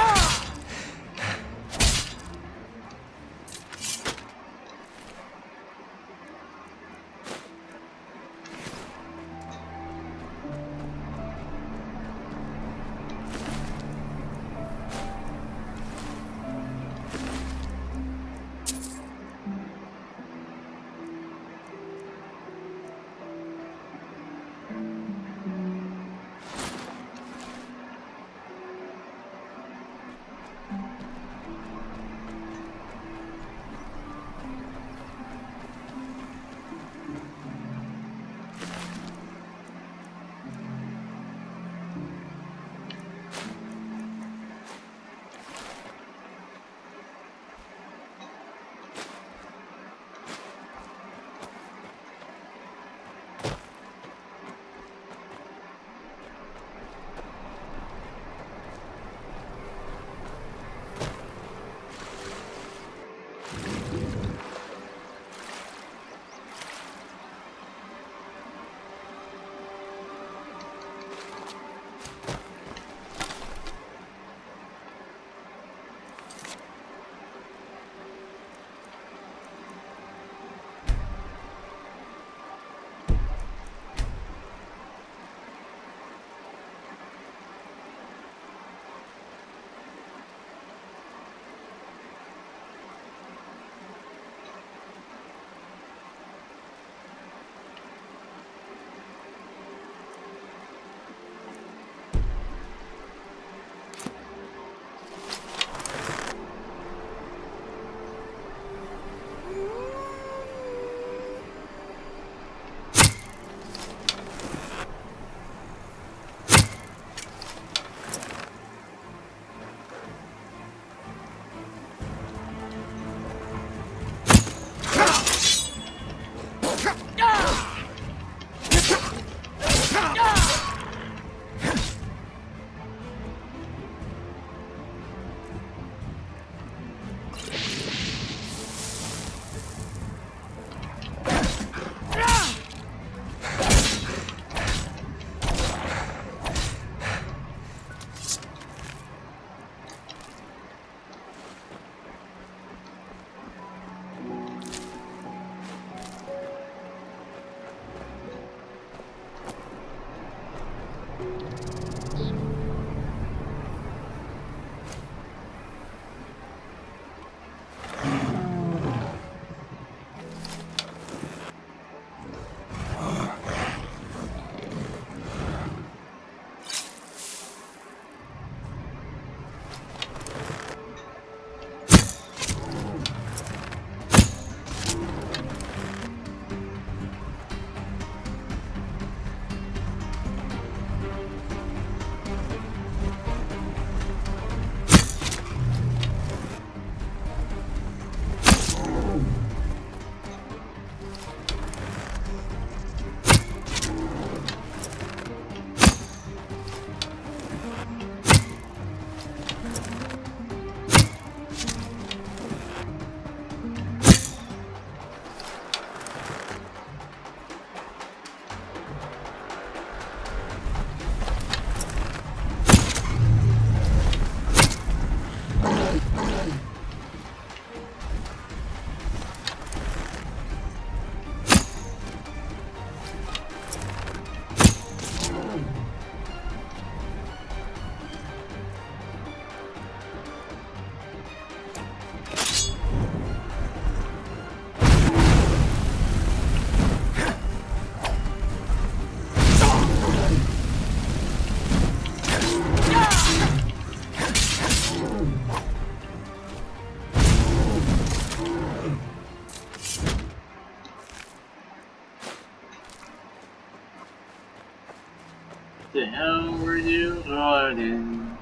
the hell were you loading?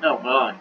Oh god.